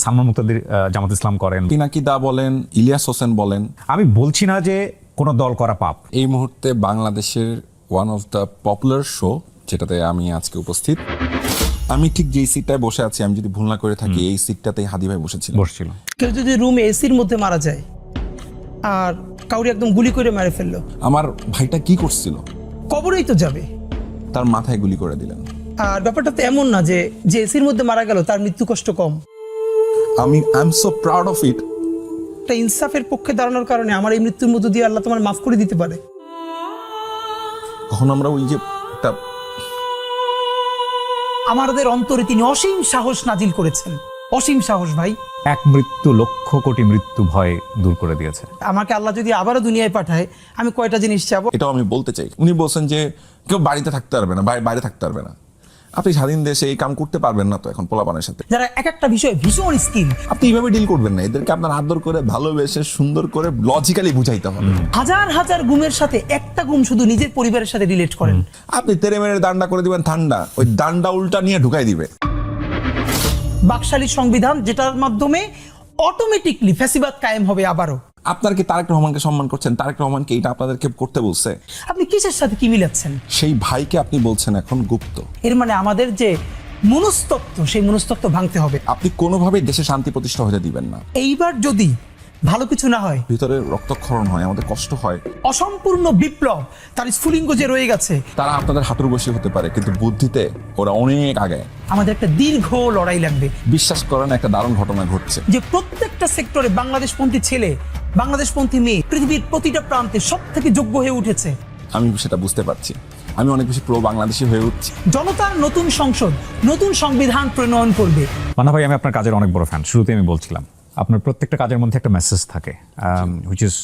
সালমান মুক্তাদির জামাত ইসলাম করেন, পিনাকি দা বলেন, ইলিয়াস হোসেন বলেন। আমি বলছি না যে কোনো দল করা পাপ। এই মুহূর্তে বাংলাদেশের one of the popular show যেটাতে আমি আজকে উপস্থিত, আমি ঠিক যেই সিটটায় বসে আছি, আমি যদি ভুল না করে থাকি এই সিটটাতেই হাদি ভাই বসেছিল। কেউ যদি রুমে এসির মধ্যে মারা যায় আর কাউরি একদম গুলি করে মেরে ফেললো, আমার ভাইটা কি করছিল? কবরেই তো যাবে। তার মাথায় গুলি করে দিলেন। আর ব্যাপারটা তো এমন না যে যে এসির মধ্যে মারা গেল তার মৃত্যু কষ্ট কম। I am so proud of it. একটা ইনসাফের পক্ষে দাঁড়ানোর কারণে আমার এই মৃত্যুর মধ্য দিয়ে আল্লাহ তোমার মাফ করে দিতে পারে। কখন আমরা ওই যে একটা আমাদের অন্তরে তিনি অসীম সাহস নাজিল করেছেন, অসীম সাহস ভাই। এক মৃত্যু লক্ষ কোটি মৃত্যু ভয় দূর করে দিয়েছে। আমাকে আল্লাহ যদি আবারও দুনিয়ায় পাঠায়, আমি কয়টা জিনিস চাবো? এটাও আমি বলতে চাই। উনি বলছেন যে কেউ বাড়িতে থাকতে পারবে না, বাইরে থাকতে পারবে না। আপনি স্বাধীন দেশে এই কাম করতে পারবেন না তো এখন পোলাপানের সাথে, যারা এক একটা বিষয়ে ভীষণ স্কিল। আপনি এইভাবে ডিল করবেন না। এদেরকে আপনার আদর করে ভালোবেসে সুন্দর করে লজিক্যালি বুঝাইতে হবে। হাজার হাজার গুমের সাথে একটা গুম শুধু নিজের পরিবারের সাথে রিলেট করেন। আপনি তেরে মেরে দান্ডা করে দিবেন ঠান্ডা, ওই দান্ডা উল্টা নিয়ে ঢুকাই দিবে। বাকশালী সংবিধান যেটার মাধ্যমে অটোমেটিকলি ফ্যাসিবাদ কায়েম হবে আবারও। আপনার কি তারেক রহমানকে সম্মান করছেন? তারেক রহমানকে এটা আপনাদেরকে করতে বলছে? আপনি কিসের সাথে কি মিলাচ্ছেন? সেই ভাইকে আপনি বলছেন এখন গুপ্ত। এর মানে আমাদের যে মনস্তত্ত্ব, সেই মনস্তত্ত্ব ভাঙতে হবে। আপনি কোনোভাবেই দেশে শান্তি প্রতিষ্ঠা হতে দিবেন না। এইবার যদি ভালো কিছু না হয়, ভিতরে রক্তক্ষরণ হয়, আমাদের কষ্ট হয়, অসম্পূর্ণ বিপ্লব তার স্ফুলিঙ্গ যে রয়ে গেছে, তারা আপনাদের হাঁটুর বসে হতে পারে, কিন্তু বুদ্ধিতে ওরা অনেক আগে। আমাদের একটা দীর্ঘ লড়াই লাগবে। বিশ্বাস করেন, একটা দারুণ ঘটনা ঘটছে যে প্রত্যেকটা সেক্টরে বাংলাদেশপন্থী ছেলে, বাংলাদেশপন্থী মেয়ে পৃথিবীর প্রতিটা প্রান্তে সব থেকে যোগ্য হয়ে উঠেছে। আমি সেটা বুঝতে পারছি। আমি অনেক বেশি প্রো বাংলাদেশি হয়ে উঠছি। জনতার নতুন সংসদ, নতুন সংবিধান প্রণয়ন করবে। মান্না ভাই, আমি আপনার কাজের অনেক বড় ফ্যান। শুরুতে আমি বলছিলাম আপনার প্রত্যেকটা কাজের মধ্যে একটা মেসেজ থাকে, which is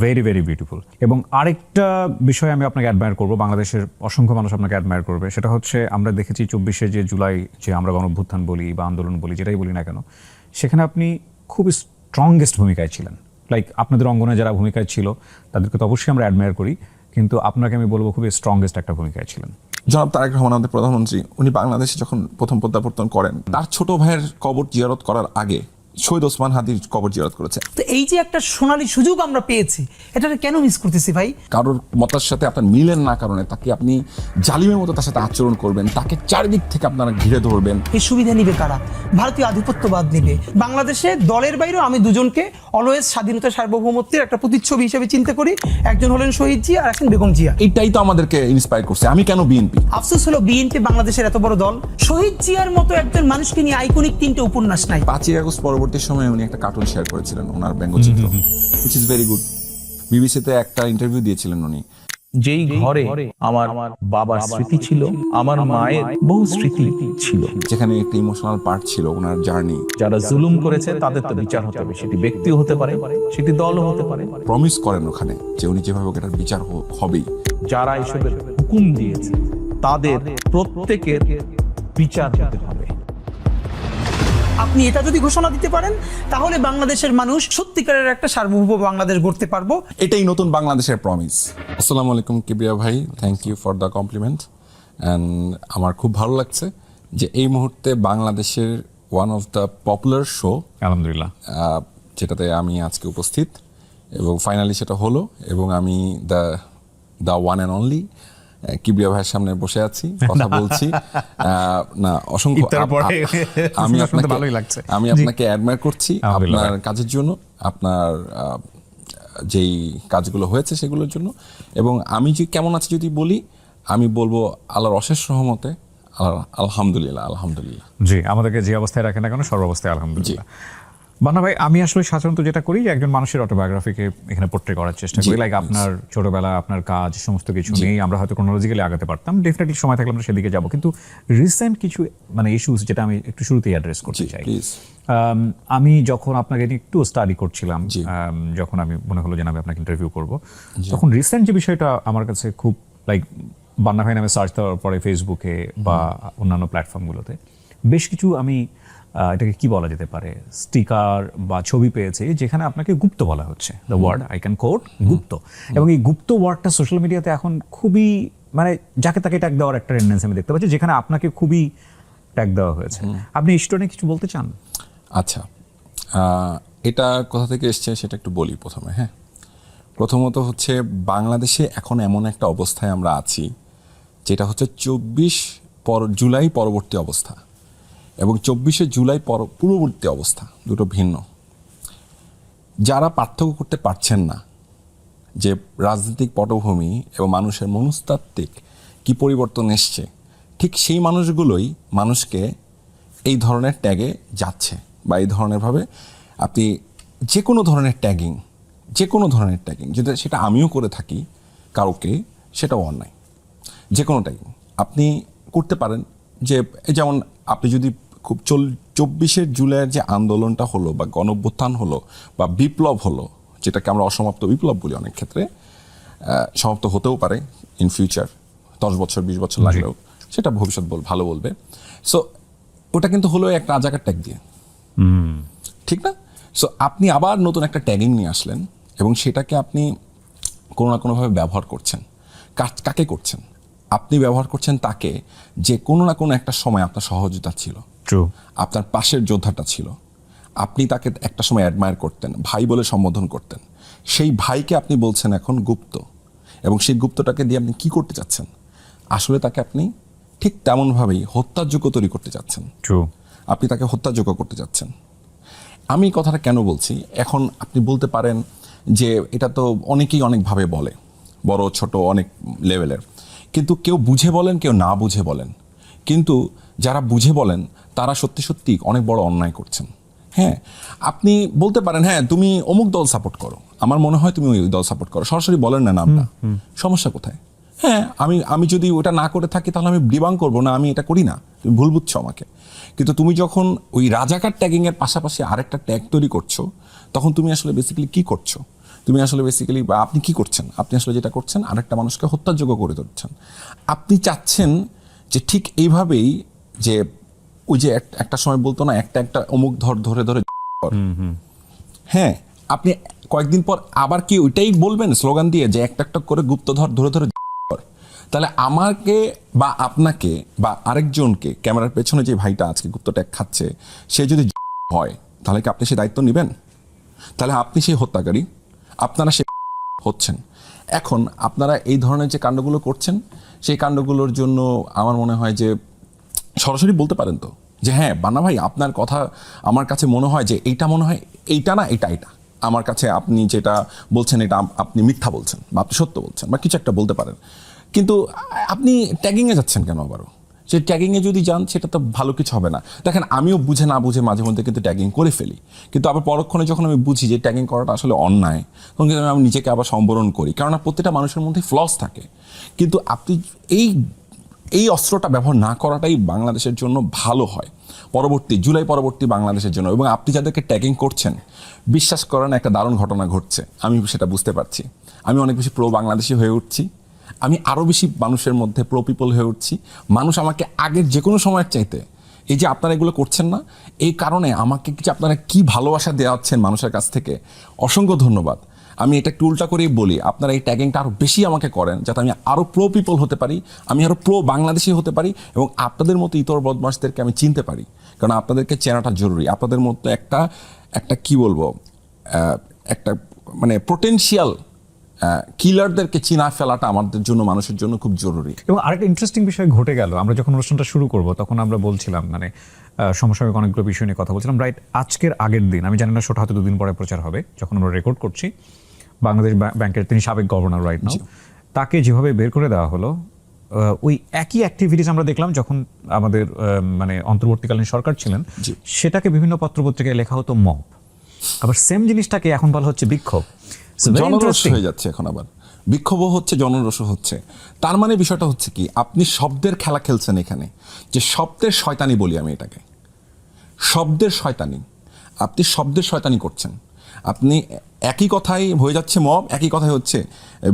very very beautiful. এবং আরেকটা বিষয় আমি আপনাকে অ্যাডমায়ার করবো, বাংলাদেশের অসংখ্য মানুষ আপনাকে অ্যাডমায়ার করবে, সেটা হচ্ছে আমরা দেখেছি 24শে যে জুলাই, যে আমরা গণঅভ্যুত্থান বলি বা আন্দোলন বলি, যেটাই বলি না কেন, সেখানে আপনি খুব স্ট্রংগেস্ট ভূমিকায় ছিলেন। লাইক আপনাদের অঙ্গনে যারা ভূমিকায় ছিল তাদেরকে তো অবশ্যই আমরা অ্যাডমায়ার করি, কিন্তু আপনাকে আমি বলবো খুবই স্ট্রংগেস্ট একটা ভূমিকায় ছিলেন। জনাব তারেক রহমান আমাদের প্রধানমন্ত্রী, উনি বাংলাদেশে যখন প্রথম প্রত্যাবর্তন করেন, তার ছোট ভাইয়ের কবর জিয়ারত করার আগে শহীদ ওসমান হাদির কবর জিয়ারত করেছে। তো এই যে একটা সোনালী সুযোগ আমরা পেয়েছি, এটা কেন মিস করতেছি ভাই? কারোর মতের সাথে আপনার মিলেন না কারণে তাকে আপনি জালিমের মতো তার সাথে আচরণ করবেন, তাকে চারিদিক থেকে আপনারা ঘিরে ধরবেন। এই সুবিধা নিবে কারা? ভারতীয় আধিপত্যবাদ নিবে। বাংলাদেশে দলের বাইরেও আমি দুজনকে অলওয়েজ স্বাধীনতা সার্বভৌমত্বের একটা প্রতিচ্ছবি হিসেবে চিন্তা করি। একজন হলেন শহীদ জিয়া আর একজন বেগম জিয়া। এটাই তো আমাদেরকে ইন্সপায়ার করছে। আমি কেন বিএনপি? আফসোস হলো বিএনপি বাংলাদেশের এত বড় দল, শহীদ জিয়ার মতো একজন মানুষকে নিয়ে আইকনিক 3টে উপন্যাস নাই। 5ই আগস্ট পরবর্তী সময়ে উনি একটা কার্টুন শেয়ার করেছিলেন, ওনার ব্যঙ্গচিত্র, which is very good. বিবিসিতে একটা ইন্টারভিউ দিয়েছিলেন উনি। যেই ঘরে আমার বাবার স্মৃতি ছিল, আমার মায়ের বহু স্মৃতি ছিল, যেখানে একটা ইমোশনাল পার্ট ছিল ওনার জার্নি। যারা জুলুম করেছে তাদের তো বিচার হতে হবে, সেটি ব্যক্তিও হতে পারে, সেটি দলও হতে পারে। প্রমিস করেন ওখানে যে উনি যেভাবে হোক এটার বিচার হবেই। যারা এসবের হুকুম দিয়েছে তাদের প্রত্যেকের বিচার হতে হবে। আপনি এটা যদি ঘোষণা দিতে পারেন, তাহলে বাংলাদেশের মানুষ সত্যিকারের একটা সার্বভৌম বাংলাদেশ গড়তে পারবো। এটাই নতুন বাংলাদেশের প্রমিস। আসসালামু আলাইকুম কিবরিয়া ভাই, thank you for the compliment. And আমার খুব ভালো লাগছে যে এই মুহূর্তে বাংলাদেশের one of the popular show, আলহামদুলিল্লাহ, যেটাতে আমি আজকে উপস্থিত, এবং ফাইনালি সেটা হলো, এবং আমি the one and only Kibria ভাইয়ের সামনে বসে আছি, কথা বলছি। না, অসংখ্য আমি আপনাকে অ্যাডমায়ার করছি আপনার কাজের জন্য, আপনার যেই কাজগুলো হয়েছে সেগুলোর জন্য। এবং আমি যে কেমন আছি যদি বলি, আমি বলবো আল্লাহর অশেষ রহমতে আলহামদুলিল্লাহ। আলহামদুলিল্লাহ। জি, আমাদেরকে যে অবস্থায় রাখেন না কেন, সর্বাবস্থায় আলহামদুলিল্লাহ। বান্না ভাই, আমি আসলে সাধারণত যেটা করি, একজন মানুষের অটোবায়োগ্রাফিকে এখানে পোর্ট্রে করার চেষ্টা করি। লাইক আপনার ছোটবেলা, আপনার কাজ, সমস্ত কিছু নিয়েই আমরা হয়তো ক্রোনোলজিক্যালি আগাতে পারতাম। ডেফিনেটলি সময় থাকলে আমরা সেদিকে যাবো, কিন্তু রিসেন্ট কিছু ইস্যুস যেটা আমি একটু শুরুতেই অ্যাড্রেস করতে চাই। আমি যখন আপনাকে একটু স্টাডি করছিলাম, যখন আমি মনে হলো যে আমি আপনাকে ইন্টারভিউ করবো, তখন রিসেন্ট যে বিষয়টা আমার কাছে খুব লাইক, বান্না ভাই নামে সার্চ দেওয়ার পরে ফেসবুকে বা অন্যান্য প্ল্যাটফর্মগুলোতে বেশ কিছু আমি এটাকে কি বলা যেতে পারে, স্টিকার বা ছবি পেয়েছে যেখানে আপনাকে গুপ্ত বলা হচ্ছে, the word I can quote, গুপ্ত। এবং এই গুপ্ত ওয়ার্ডটা সোশ্যাল মিডিয়াতে এখন খুবই যাকে তাকে ট্যাগ দেওয়ার একটা টেন্ডেন্সি আমি দেখতে পাচ্ছি, যেখানে আপনাকে খুবই ট্যাগ দেওয়া হয়েছে। আপনি এই স্টোরি কিছু বলতে চান? আচ্ছা, এটা কোথা থেকে এসছে সেটা একটু বলি প্রথমে। হ্যাঁ, প্রথমত হচ্ছে বাংলাদেশে এখন এমন একটা অবস্থায় আমরা আছি যেটা হচ্ছে 24 জুলাই পরবর্তী অবস্থা এবং 24শে জুলাই পূর্ববর্তী অবস্থা, দুটো ভিন্ন। যারা পার্থক্য করতে পারছেন না যে রাজনৈতিক পটভূমি এবং মানুষের মনস্তাত্ত্বিক কি পরিবর্তন এসছে, ঠিক সেই মানুষগুলোই মানুষকে এই ধরনের ট্যাগে যাচ্ছে বা এই ধরনেরভাবে আপনি যে কোনো ধরনের ট্যাগিং যদি সেটা আমিও করে থাকি কাউকে, সেটাও অন্যায়। যে কোনো ট্যাগিং আপনি করতে পারেন। যে যেমন আপনি যদি খুব 24শে জুলাইয়ের যে আন্দোলনটা হলো বা গণঅভ্যুত্থান হলো বা বিপ্লব হলো, যেটাকে আমরা অসমাপ্ত বিপ্লব বলি অনেক ক্ষেত্রে, সমাপ্ত হতেও পারে ইন ফিউচার, 10 বছর 20 বছর লাগলেও, সেটা ভবিষ্যৎ ভালো বলবে। সো ওটা কিন্তু হলো একটা রাজাকার ট্যাগ দিয়ে, ঠিক না? সো আপনি আবার নতুন একটা ট্যাগিং নিয়ে আসলেন এবং সেটাকে আপনি কোনো না কোনোভাবে ব্যবহার করছেন। কাকে করছেন? আপনি ব্যবহার করছেন তাকে যে কোনো না কোনো একটা সময় আপনার সহযোগিতা ছিল, আপনার পাশের যোদ্ধাটা ছিল, আপনি তাকে একটা সময় অ্যাডমায়ার করতেন, ভাই বলে সম্বোধন করতেন। সেই ভাইকে আপনি বলছেন এখন গুপ্ত, এবং সেই গুপ্তটাকে দিয়ে আপনি কি করতে চাচ্ছেন? আসলে তাকে আপনি ঠিক তেমনভাবেই হত্যার যোগ্য তৈরি করতে চাচ্ছেন। আপনি তাকে হত্যার যোগ্য করতে চাচ্ছেন। আমি কথাটা কেন বলছি, এখন আপনি বলতে পারেন যে এটা তো অনেকেই অনেকভাবে বলে, বড় ছোট অনেক লেভেলের, কিন্তু কেউ বুঝে বলেন, কেউ না বুঝে বলেন। কিন্তু যারা বুঝে বলেন তারা সত্যি সত্যি অনেক বড় অন্যায় করছেন। হ্যাঁ, আপনি বলতে পারেন হ্যাঁ তুমি অমুক দল সাপোর্ট করো, আমার মনে হয় তুমি ওই দল সাপোর্ট করো, সরাসরি বলেন না নামটা, সমস্যা কোথায়? হ্যাঁ, আমি যদি ওটা না করে থাকি তাহলে আমি ডিবাং করবো না, আমি এটা করি না, তুমি ভুল বুঝছো আমাকে। কিন্তু তুমি যখন ওই রাজাকার ট্যাগিং এর পাশাপাশি আরেকটা ট্যাগ তৈরি করছো, তখন তুমি আসলে বেসিক্যালি কি করছো? তুমি আসলে বেসিক্যালি বা আপনি কি করছেন? আপনি আসলে যেটা করছেন আরেকটা মানুষকে হত্যাযোগ্য করে তুলছেন। আপনি চাচ্ছেন যে ঠিক এইভাবেই, যে ওই যে একটা সময় বলতো না, একটা অমুক ধরে হ্যাঁ, আপনি কয়েকদিন পর আবার কি ওইটাই বলবেন স্লোগান দিয়ে যে একটা করে গুপ্তধর ধরে তাহলে আমাকে বা আপনাকে বা আরেকজনকে, ক্যামেরার পেছনে যে ভাইটা আজকে গুপ্ত ট্যাগ খাচ্ছে, সে যদি হয় তাহলে কি আপনি সেই দায়িত্ব নেবেন? তাহলে আপনি সেই হত্যাকারী, আপনারা সে হচ্ছেন। এখন আপনারা এই ধরনের যে কাণ্ডগুলো করছেন, সেই কাণ্ডগুলোর জন্য আমার মনে হয় যে সরাসরি বলতে পারেন তো যে হ্যাঁ বান্না ভাই, আপনার কথা আমার কাছে মনে হয় যে এইটা মনে হয় এইটা না, এটা আমার কাছে আপনি যেটা বলছেন এটা আপনি মিথ্যা বলছেন বা আপনি সত্য বলছেন বা কিছু একটা বলতে পারেন। কিন্তু আপনি ট্যাগিংয়ে যাচ্ছেন কেন আবারও? সেই ট্যাগিংয়ে যদি যান সেটা তো ভালো কিছু হবে না। দেখেন, আমিও বুঝে না বুঝে মাঝে মধ্যে কিন্তু ট্যাগিং করে ফেলি, কিন্তু আবার পরক্ষণে যখন আমি বুঝি যে ট্যাগিং করাটা আসলে অন্যায়, তখন কিন্তু আমি নিজেকে আবার সম্বরণ করি, কেননা প্রত্যেকটা মানুষের মধ্যে ফ্লস থাকে। কিন্তু আপনি এই অস্ত্রটা ব্যবহার না করাটাই বাংলাদেশের জন্য ভালো হয়, জুলাই পরবর্তী বাংলাদেশের জন্য। এবং আপনি যাদেরকে ট্যাগিং করছেন, বিশ্বাস করেন একটা দারুণ ঘটনা ঘটছে, আমি সেটা বুঝতে পারছি। আমি অনেক বেশি প্রো বাংলাদেশি হয়ে উঠছি, আমি আরও বেশি মানুষের মধ্যে প্রো পিপল হয়ে উঠছি। মানুষ আমাকে আগের যে কোনো সময়ের চাইতে, এই যে আপনারা এগুলো করছেন না, এই কারণে আমাকে যে আপনারা কি ভালোবাসা দেওয়াচ্ছেন মানুষের কাছ থেকে, অসংখ্য ধন্যবাদ। আমি এটা একটু উল্টা করেই বলি, আপনারা এই ট্যাগিংটা আরও বেশি আমাকে করেন, যাতে আমি আরও প্রো পিপল হতে পারি, আমি আরও প্রো বাংলাদেশি হতে পারি, এবং আপনাদের মতো ইতর বদমাশদেরকে আমি চিনতে পারি। কারণ আপনাদেরকে চেনাটা জরুরি। আপনাদের মতো একটা কি বলবো, একটা মানে পোটেনশিয়াল কিলারদেরকে চিনা ফেলাটা আমাদের জন্য, মানুষের জন্য খুব জরুরি। এবং আরেকটা ইন্টারেস্টিং বিষয় ঘটে গেল, আমরা যখন অনুষ্ঠানটা শুরু করব তখন আমরা বলছিলাম, মানে সমসাময়িক অনেকগুলো বিষয় নিয়ে কথা বলছিলাম। রাইট, আজকের আগের দিন, আমি জানি না শোটা হয়তো 2 দিন পরে প্রচার হবে, যখন আমরা রেকর্ড করছি, বাংলাদেশ ব্যাংকের তিনি সাবেক গভর্নর রাইট নাও, তাকে যেভাবে বের করে দেওয়া হলো, ওই একই অ্যাক্টিভিটিস আমরা দেখলাম যখন আমাদের মানে অন্তর্বর্তীকালীন সরকার ছিলেন, সেটাকে বিভিন্ন পত্রপত্রিকায় লেখা হতো মব, আবার সেম জিনিসটাকে এখন বলা হচ্ছে বিক্ষোভ। জনরোষ হয়ে যাচ্ছে, এখন আবার বিক্ষোভও হচ্ছে, জনরোষও হচ্ছে। তার মানে বিষয়টা হচ্ছে কি, আপনি শব্দের খেলা খেলছেন এখানে, যে শব্দের শয়তানি বলি আমি এটাকে, শব্দের শয়তানি। আপনি শব্দের শয়তানি করছেন। আপনি একই কথাই হয়ে যাচ্ছে মব, একই কথাই হচ্ছে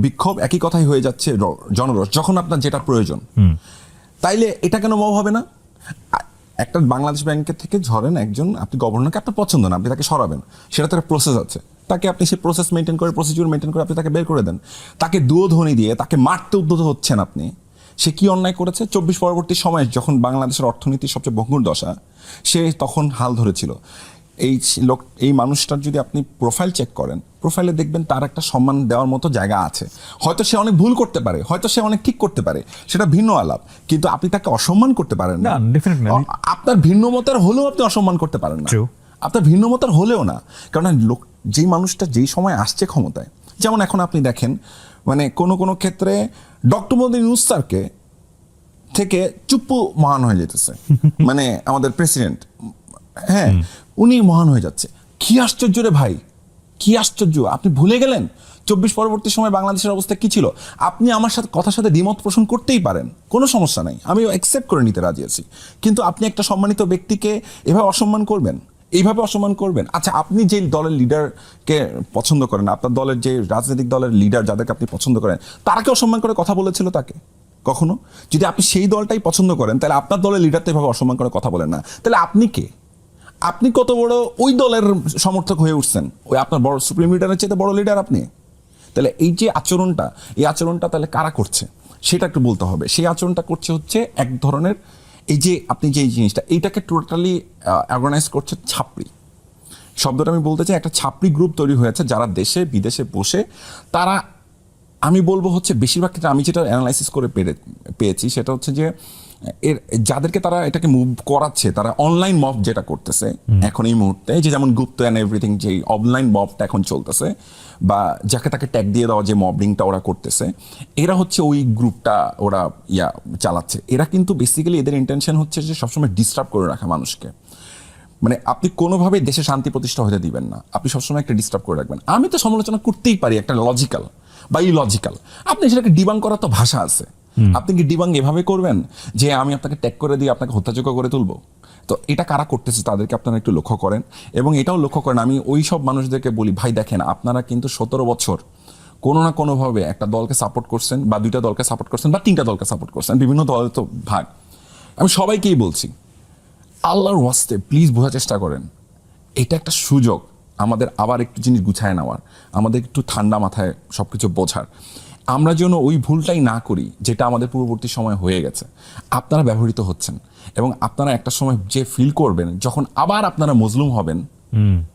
বিক্ষোভ, একই কথাই হয়ে যাচ্ছে জনরোষ, যখন আপনার যেটা প্রয়োজন। তাইলে এটা কেন মব হবে না? একটা বাংলাদেশ ব্যাংকের থেকে ধরেন একজন, আপনি গভর্নরকে আপনার পছন্দ না, আপনি তাকে সরাবেন, সেটা তো একটা প্রসেস আছে, তাকে আপনি সেই প্রসেস মেনটেন করে, প্রসিডিউর মেনটেন করে আপনি তাকে বের করে দেন। তাকে দুয়োধ্বনি দিয়ে তাকে মারতে উদ্যত হচ্ছেন আপনি। সে কি অন্যায় করেছে? 24 পরবর্তী সময়ে যখন বাংলাদেশের অর্থনীতির সবচেয়ে ভঙ্গুর দশা, সে তখন হাল ধরেছিল। এই মানুষটার যদি আপনি প্রোফাইল চেক করেন, প্রোফাইলে দেখবেন তার একটা সম্মান দেওয়ার মতো জায়গা আছে। হয়তো সে অনেক ভুল করতে পারে, হয়তো সে অনেক ঠিক করতে পারে, সেটা ভিন্ন আলাপ, কিন্তু আপনি তাকে অসম্মান করতে পারেন না। না, definitely না। আপনার ভিন্ন মতের হলেও আপনি অসম্মান করতে পারেন না। True. আপনার ভিন্ন মতের হলেও না, কারণ যেই মানুষটা যেই সময় আসছে ক্ষমতায়, যেমন এখন আপনি দেখেন মানে কোনো ক্ষেত্রে ডক্টর মোহাম্মদ ইউনূস স্যারকে থেকে চুপ্পু মহান হয়ে যেতেছে, মানে আমাদের প্রেসিডেন্ট, হ্যাঁ উনি মহান হয়ে যাচ্ছে। কি আশ্চর্য রে ভাই, কি আশ্চর্য! আপনি ভুলে গেলেন 24 পরবর্তী সময় বাংলাদেশের অবস্থা কি ছিল? আপনি আমার সাথে কথার সাথে দ্বিমত পোষণ করতেই পারেন, কোনো সমস্যা নাই, আমি অ্যাকসেপ্ট করে নিতে রাজি আছি, কিন্তু আপনি একটা সম্মানিত ব্যক্তিকে এভাবে অসম্মান করবেন, এইভাবে অসম্মান করবেন। আচ্ছা, আপনি যে দলের লিডারকে পছন্দ করেন, আপনার দলের যে রাজনৈতিক দলের লিডার যাদেরকে আপনি পছন্দ করেন, তারাকে অসম্মান করে কথা বলেছিল তাকে কখনো? যদি আপনি সেই দলটাই পছন্দ করেন, তাহলে আপনার দলের লিডার তো এভাবে অসম্মান করে কথা বলেন না। তাহলে আপনি কে? আপনি কত বড় ওই দলের সমর্থক হয়ে উঠছেন? ওই আপনার বড় সুপ্রিম লিডারের চেয়ে বড় লিডার আপনি। তাহলে এই যে আচরণটা, এই আচরণটা তাহলে কারা করছে সেটা একটু বলতে হবে। সেই আচরণটা করছে হচ্ছে এক ধরনের, এই যে আপনি যে জিনিসটা, এইটাকে টোটালি অর্গানাইজ করছে ছাপড়ি। শব্দটা আমি বলতে চাই, একটা ছাপড়ি গ্রুপ তৈরি হয়েছে যারা দেশে বিদেশে বসে, তারা আমি বলবো হচ্ছে বেশিরভাগ ক্ষেত্রে আমি যেটা অ্যানালাইসিস করে পেয়েছি সেটা হচ্ছে যে যাদেরকে তারা এটাকে মুভ করাচ্ছে, তারা অনলাইন মব যেটা করতেছে এখন এই মুহূর্তে, যে যেমন গুপ্ত অ্যান্ড এভরিথিং, যে অনলাইন মবটা এখন চলতেছে, বা যাকে তাকে ট্যাগ দিয়ে দেওয়া যে মবলিংটা ওরা করতেছে, এরা হচ্ছে ওই গ্রুপটা ওরা চালাচ্ছে। এরা কিন্তু বেসিক্যালি এদের ইন্টেনশন হচ্ছে যে সবসময় ডিস্টার্ব করে রাখা মানুষকে, মানে আপনি কোনোভাবেই দেশে শান্তি প্রতিষ্ঠা হতে দিবেন না, আপনি সবসময় একটা ডিস্টার্ব করে রাখবেন। আমি তো সমালোচনা করতেই পারি একটা লজিক্যাল বা ইলজিক্যাল, আপনি সেটাকে ডিবাং করার তো ভাষা আছে। আপনি কি ডিবাং এভাবে করবেন যে আমি আপনাকে ট্যাগ করে দিয়ে আপনাকে হত্যাযোগ্য করে তুলবো? তো এটা কারা করতেছে তাদেরকে আপনারা একটু লক্ষ্য করেন, এবং এটাও লক্ষ্য করেন, আমি ওই সব মানুষদেরকে বলি, ভাই দেখেন আপনারা কিন্তু 17 বছর কোনো না কোনোভাবে একটা দলকে সাপোর্ট করছেন, বা 2টা দলকে সাপোর্ট করছেন, বা 3টা দলকে সাপোর্ট করছেন, বিভিন্ন দলের তো ভাগ। আমি সবাইকেই বলছি, আল্লাহর ওয়াস্তে প্লিজ বোঝার চেষ্টা করেন, এটা একটা সুযোগ আমাদের আবার একটু জিনিস গুছায় নেওয়ার, আমাদের একটু ঠান্ডা মাথায় সবকিছু বোঝার। আমরা যেন ওই ভুলটাই না করি যেটা আমাদের পূর্ববর্তী সময় হয়ে গেছে। আপনারা ব্যবহৃত হচ্ছেন, এবং আপনারা একটা সময় যে ফিল করবেন যখন আবার আপনারা মজলুম হবেন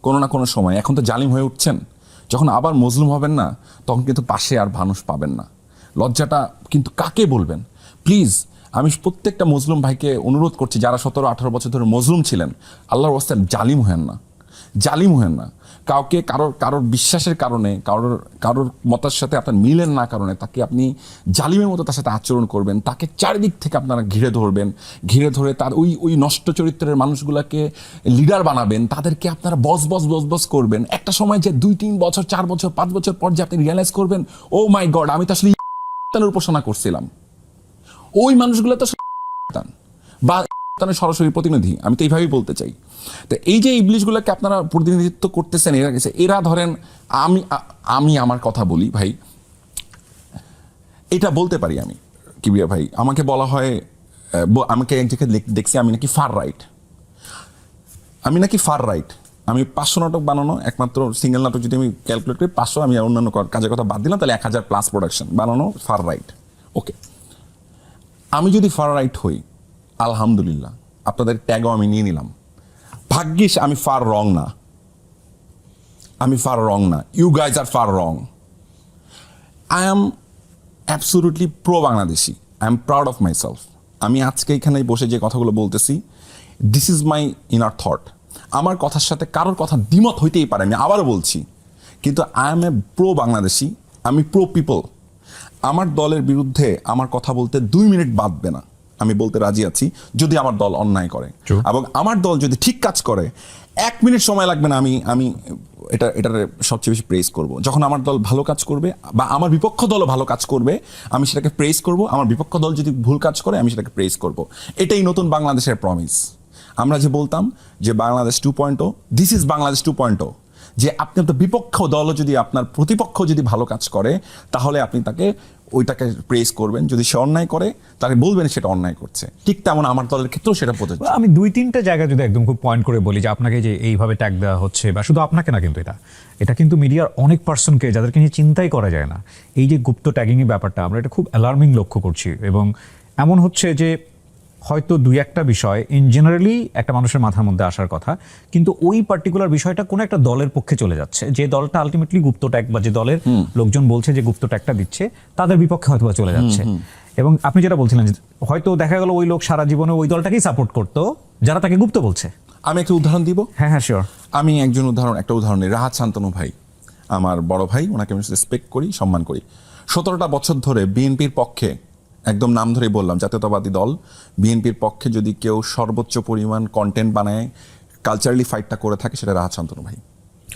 কোনো না কোনো সময়, এখন তো জালিম হয়ে উঠছেন, যখন আবার মজলুম হবেন না, তখন কিন্তু পাশে আর মানুষ পাবেন না। লজ্জাটা কিন্তু কাকে বলবেন? প্লিজ আমি প্রত্যেকটা মজলুম ভাইকে অনুরোধ করছি, যারা 17-18 বছর ধরে মজলুম ছিলেন, আল্লাহর ওয়াস্তে জালিম হেন না, জালিম হেন না। কাউকে কারোর বিশ্বাসের কারণে, কারোর মতের সাথে আপনার মিলেন না কারণে তাকে আপনি জালিমের মতো তার সাথে আচরণ করবেন, তাকে চারিদিক থেকে আপনারা ঘিরে ধরবেন, ঘিরে ধরে তার ওই নষ্ট চরিত্রের মানুষগুলোকে লিডার বানাবেন, তাদেরকে আপনারা বস করবেন। একটা সময় যে 2-3 বছর 4 বছর 5 বছর পর যে আপনি রিয়েলাইজ করবেন, ও মাই গড, আমি তো আসলে উপাসনা করছিলাম, ওই মানুষগুলো তো বা সরাসরি প্রতিনিধি, আমি তো এইভাবেই বলতে চাই। তো এই যে ইবলিশগুলোকে আপনারা প্রতিনিধিত্ব করতেছেন, এরা ধরেন, আমি আমার কথা বলি ভাই, এটা বলতে পারি আমি, কিবিয়া ভাই, আমাকে বলা হয়, আমাকে এক জায়গায় দেখছি আমি নাকি ফার রাইট, আমি 500 নাটক বানানো, একমাত্র সিঙ্গেল নাটক যদি আমি ক্যালকুলেট করি 500, আমি অন্যান্য কাজের কথা বাদ দিলাম, তাহলে 1000+ প্রোডাকশন বানানো ফার রাইট। ওকে, আমি যদি ফার রাইট হই, আলহামদুলিল্লাহ, আপনাদের ট্যাগও আমি নিয়ে নিলাম। ভাগ্যিস আমি ফার রং না, you guys are far wrong. I am absolutely pro Bangladeshi, I am proud of myself. আমি আজকে এখানে বসে যে কথাগুলো বলতেছি, this is my inner thought. আমার কথার সাথে কারোর কথা দ্বিমত হইতেই পারে, আমি আবারও বলছি, কিন্তু I M A pro Bangladeshi, আমি প্রো পিপল। আমার দলের বিরুদ্ধে আমার কথা বলতে 2 মিনিট বাঁধবে না, আমি বলতে রাজি আছি, যদি আমার দল অন্যায় করে, এবং আমার দল যদি ঠিক কাজ করে 1 মিনিট সময় লাগবে না, আমি এটার সবচেয়ে বেশি প্রেজ করব। যখন আমার দল ভালো কাজ করবে, বা আমার বিপক্ষ দলও ভালো কাজ করবে, আমি সেটাকে প্রেজ করব। আমার বিপক্ষ দল যদি ভুল কাজ করে, আমি সেটাকে প্রেজ করব। এটাই নতুন বাংলাদেশের প্রমিস। আমরা যে বলতাম যে বাংলাদেশ 2.0, দিস ইজ বাংলাদেশ 2.0, যে আপনি আপনার বিপক্ষ দলও যদি, আপনার প্রতিপক্ষ যদি ভালো কাজ করে, তাহলে আপনি ওইটাকে প্রেস করবেন। যদি সে অন্যায় করে, তাকে বলবেন সেটা অন্যায় করছে। ঠিক তেমন আমার দলের ক্ষেত্রেও সেটা প্রযোজ্য। আমি 2-3টা জায়গা যদি একদম খুব পয়েন্ট করে বলি, যে আপনাকে যে এইভাবে ট্যাগ দেওয়া হচ্ছে, বা শুধু আপনাকে না, কিন্তু এটা কিন্তু মিডিয়ার অনেক পার্সনকে, যাদেরকে নিয়ে চিন্তাই করা যায় না, এই যে গুপ্ত ট্যাগিংয়ের ব্যাপারটা, আমরা এটা খুব অ্যালার্মিং লক্ষ্য করছি। এবং এমন হচ্ছে যে হয়তো দুই একটা বিষয় ইন জেনারেলি একটা মানুষের মাথার মধ্যে আসার কথা, কিন্তু ওই পার্টিকুলার বিষয়টা কোনো একটা দলের পক্ষে চলে যাচ্ছে, যে দলটা আলটিমেটলি গুপ্ত ট্যাগ বা যে দলের লোকজন বলছে যে গুপ্ত ট্যাগটা দিচ্ছে তাদের বিপক্ষে হয়তো বা চলে যাচ্ছে। এবং আপনি যেটা বলছিলেন যে হয়তো দেখা গেল ওই লোক সারা জীবনে ওই দলটাকেই সাপোর্ট করতো যারা তাকে গুপ্ত বলছে। আমি একটা উদাহরণ দিব। হ্যাঁ, শিওর। আমি একটা উদাহরণ নিই। রাহাত শান্তনু ভাই আমার বড় ভাই, ওনাকে আমি রেসপেক্ট করি, সম্মান করি। 17টা বছর ধরে বিএনপির পক্ষে, একদম নাম ধরেই বললাম, জাতীয়তাবাদী দল বিএনপির পক্ষে যদি কেউ সর্বোচ্চ পরিমাণ কন্টেন্ট বানায়, কালচারালি ফাইটটা করে থাকে, সেটা রাহাত শান্তনু ভাই।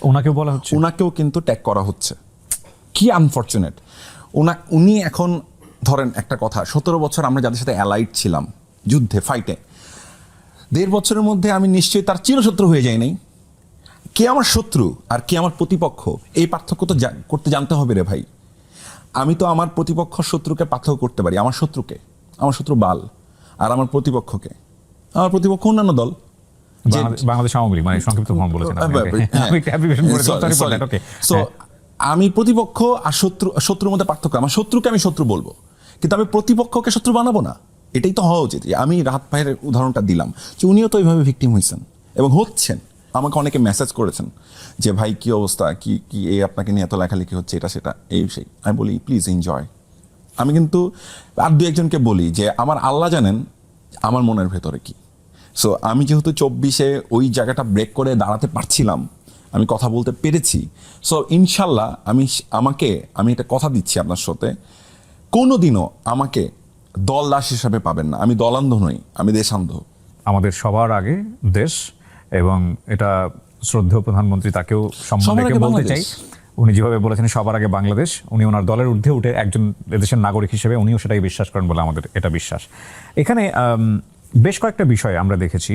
ওনাকেও বলা হচ্ছে, ওনাকেও কিন্তু ট্যাগ করা হচ্ছে। কি আনফরচুনেট। উনি এখন ধরেন একটা কথা, 17 বছর আমরা যাদের সাথে অ্যালাইড ছিলাম যুদ্ধে, ফাইটে, 1.5 বছরের মধ্যে আমি নিশ্চয়ই তার চিরশত্রু হয়ে যাই নাই। কে আমার শত্রু আর কে আমার প্রতিপক্ষ, এই পার্থক্য তো করতে জানতে হবে রে ভাই। আমি তো আমার প্রতিপক্ষ শত্রুকে পার্থক্য করতে পারি। আমার শত্রুকে, আমার শত্রু বাল, আর আমার প্রতিপক্ষকে, আমার প্রতিপক্ষ অন্যান্য দল, বাংলাদেশ আওয়ামী লীগ, মানে সংক্ষিপ্ত ফর্ম বলেছেন আপনি। আমি একটা অ্যাপ্লিকেশন করে sorry for that, okay. So আমি প্রতিপক্ষ আর শত্রুর মধ্যে পার্থক্য। আমার শত্রুকে আমি শত্রু বলবো, কিন্তু আমি প্রতিপক্ষকে শত্রু বানাবো না। এটাই তো হওয়া উচিত। আমি রাহাত ভাইয়ের উদাহরণটা দিলাম যে উনিও তো এইভাবে ভিকটিম হয়েছেন এবং হচ্ছেন। আমাকে অনেকে মেসেজ করেছেন যে ভাই কি অবস্থা, কি কি এই আপনাকে নিয়ে এত লেখালেখি হচ্ছে, এটা সেটা এই সেই। আমি বলি প্লিজ এনজয়। আমি কিন্তু আর 2-1জনকে বলি যে আমার আল্লাহ জানেন আমার মনের ভেতরে কি। সো আমি যেহেতু 24-এ ওই জায়গাটা ব্রেক করে দাঁড়াতে পারছিলাম, আমি কথা বলতে পেরেছি। সো ইনশাল্লাহ আমি একটা কথা দিচ্ছি আপনার সাথে, কোনোদিনও আমাকে দল দাস হিসাবে পাবেন না। আমি দলান্ধ নই, আমি দেশান্ধ। আমাদের সবার আগে দেশ, এবং এটা শ্রদ্ধেয় প্রধানমন্ত্রী তাকেও সম্মান সবার রেখে আগে বলতে বাংলাদেশ। চাই। উনি যেভাবে বলেছেন সবার আগে বাংলাদেশ, উনি ওনার দলের ঊর্ধ্বে উঠে একজন দেশের নাগরিক হিসেবে উনিও সেটাই বিশ্বাস করেন বলে আমাদের এটা বিশ্বাস। এখানে বেশ কয়েকটা বিষয় আমরা দেখেছি,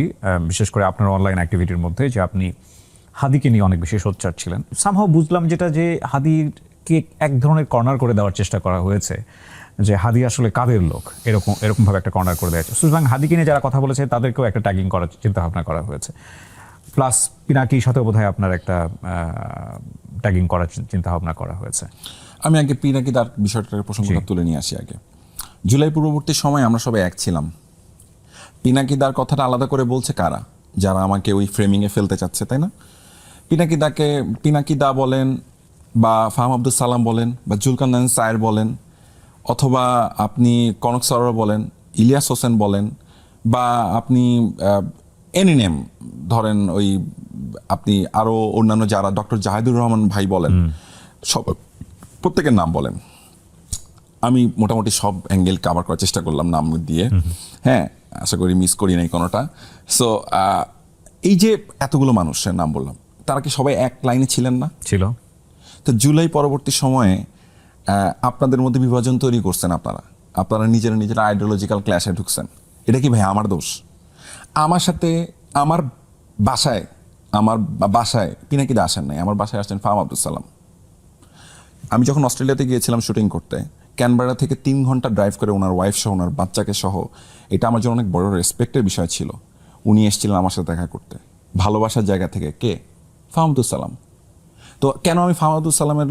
বিশেষ করে আপনার অনলাইন অ্যাক্টিভিটির মধ্যে, যে আপনি হাদিকে নিয়ে অনেক বেশি সোচ্চার ছিলেন। সামহাও বুঝলাম যেটা, যে হাদিকে এক ধরনের কর্নার করে দেওয়ার চেষ্টা করা হয়েছে, যে হাদি আসলে কাদের লোক, এরকমভাবে একটা কর্নার করে দেওয়া হয়েছে। সুতরাং হাদিকে নিয়ে যারা কথা বলেছে তাদেরকেও একটা ট্যাগিং করার চিন্তা ভাবনা করা হয়েছে। প্লাস পিনাকির সাথেও বোধহয় আপনার একটা ট্যাগিং করার চিন্তা ভাবনা করা হয়েছে। আমি আগে পিনাকি তার বিষয়টার প্রসঙ্গটা তুলে নিয়ে আসি। আগে জুলাই পূর্ববর্তী সময় আমরা সবাই এক ছিলাম। পিনাকিদার কথাটা আলাদা করে বলছে কারা, যারা আমাকে ওই ফ্রেমিংয়ে ফেলতে চাচ্ছে, তাই না? পিনাকিদা বলেন, বা ফাহাম আব্দুল সালাম বলেন, বা জুলকারনাইন সায়ের বলেন, অথবা আপনি কনক সরোয়ার বলেন, ইলিয়াস হোসেন বলেন, বা আপনি এনি নেম ধরেন, ওই আপনি আরো অন্যান্য যারা, ডক্টর জাহিদুর রহমান ভাই বলেন, সব প্রত্যেকের নাম বলেন। আমি মোটামুটি সব অ্যাঙ্গেল কভার করার চেষ্টা করলাম নাম দিয়ে। হ্যাঁ, আশা করি মিস করি নাই কোনোটা। সো এই যে এতগুলো মানুষের নাম বললাম, তারা কি সবাই এক লাইনে ছিলেন না? ছিল। তো জুলাই পরবর্তী সময়ে আপনাদের মধ্যে বিভাজন তৈরি করছেন। আপনারা নিজেরা আইডিওলজিক্যাল ক্ল্যাশে ঢুকছেন। এটা কি ভাই আমার দোষ? আমার সাথে আমার বাসায় পিনাকিদা আসেন নাই, আমার বাসায় আসছেন ফাহাম আব্দুল সালাম। আমি যখন অস্ট্রেলিয়াতে গিয়েছিলাম শুটিং করতে, ক্যানবেরা থেকে 3 ঘন্টা ড্রাইভ করে ওনার ওয়াইফ সহ, ওনার বাচ্চাকে সহ, এটা আমার জন্য অনেক বড় রেসপেক্টের বিষয় ছিল। উনি এসেছিলেন আমার সাথে দেখা করতে, ভালোবাসার জায়গা থেকে। কে? ফাহাম আব্দুল সালাম। তো কেন আমি ফাহাম আব্দুল সালামের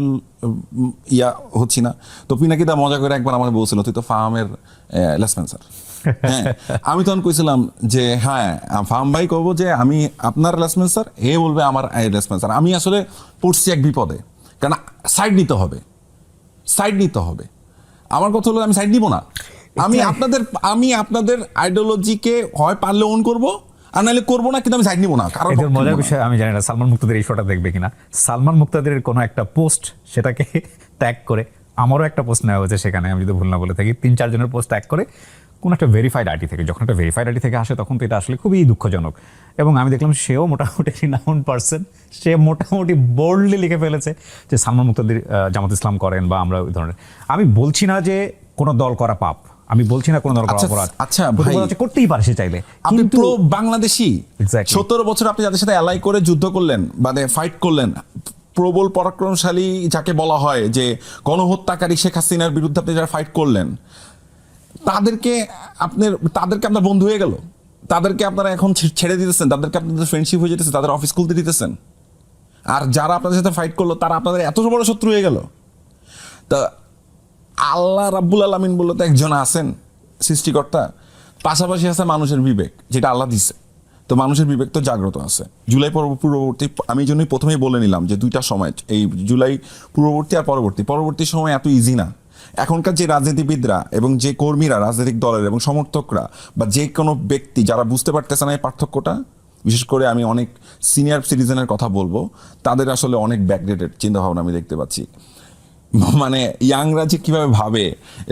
হচ্ছি না? তো পিনাকিদা মজা করে একবার আমাকে বলছিল, তুই তো ফাহামের লেসপেন্সার। হ্যাঁ, আমি তখন কইছিলাম যে হ্যাঁ, ফাহাম ভাই কব যে আমি আপনার লেসপেন্সার, এ বলবে আমার লেসপেন্সার। আমি আসলে পড়ছি এক বিপদে, কারণ সাইড নিতে হবে। আমার কথা হলো আমি সাইড নিব না। আমি আপনাদের আইডিওলজিকে হয় পারলে ওন করব, আর নাহলে করবো না, কিন্তু আমি সাইড নিব না। কারণ মজার বিষয়, আমি জানি না সালমান মুক্তাদির এই শোটা দেখবে কিনা। সালমান মুক্তাদির কোনো একটা পোস্ট, সেটাকে ট্যাগ করে, আমারও একটা পোস্ট নেওয়া হয়েছে সেখানে, আমি যদি ভুল না বলে থাকি, 3-4 জনের পোস্ট ট্যাগ করে কোন একটা ভেরিফাইড আইডি থেকে। যখন একটা ভেরিফাইড আইডি থেকে আসে তখন তো এটা আসলে খুবই দুঃখজনক। এবং আমি দেখলাম সেও মোটামুটি রিনাউন্ড পারসন, সে মোটামুটি বোল্ডলি লিখে ফেলেছে যে সালমান মুক্তাদির জামাত ইসলাম করেন, বা আমরা ওই ধরনের। আমি বলছি না যে কোনো দল করা পাপ, আমি বলছি না কোনো দল করা অপরাধ। আচ্ছা ভাই, করতেই পারে সে চাইলে। আপনি প্রো বাংলাদেশি, Exactly. 17 বছর আপনি যাদের সাথে অ্যালাই করে যুদ্ধ করলেন, মানে ফাইট করলেন, প্রবল পরাক্রমশালী যাকে বলা হয়, যে গণহত্যাকারী শেখ হাসিনার বিরুদ্ধে আপনি যারা ফাইট করলেন, তাদেরকে আপনার বন্ধু হয়ে গেল, তাদেরকে আপনারা এখন ছেড়ে দিতেছেন, তাদেরকে আপনাদের ফ্রেন্ডশিপ হয়ে যেতেছে, তাদের অফিস খুলতে দিতেছেন। আর যারা আপনাদের সাথে ফাইট করলো তারা আপনাদের এত বড় শত্রু হয়ে গেল। তা আল্লাহ রাব্বুল আলামিন বলে তো একজন আছেন সৃষ্টিকর্তা, পাশাপাশি আছে মানুষের বিবেক, যেটা আল্লাহ দিছে। তো মানুষের বিবেক তো জাগ্রত আছে। জুলাই পূর্ববর্তী, আমি এই জন্যই প্রথমেই বলে নিলাম যে দুইটা সময়, এই জুলাই পূর্ববর্তী আর পরবর্তী সময় এত ইজি না। এখনকার যে রাজনীতিবিদরা এবং যে কর্মীরা, রাজনৈতিক দলের এবং সমর্থকরা বা যে কোনো ব্যক্তি যারা বুঝতে পারতেছে না এই পার্থক্যটা, বিশেষ করে আমি অনেক সিনিয়র সিটিজেনের কথা বলবো, তাদের আসলে অনেক ব্যাকডেটেড চিন্তাভাবনা আমি দেখতে পাচ্ছি। মানে ইয়াংরা যে কিভাবে ভাবে,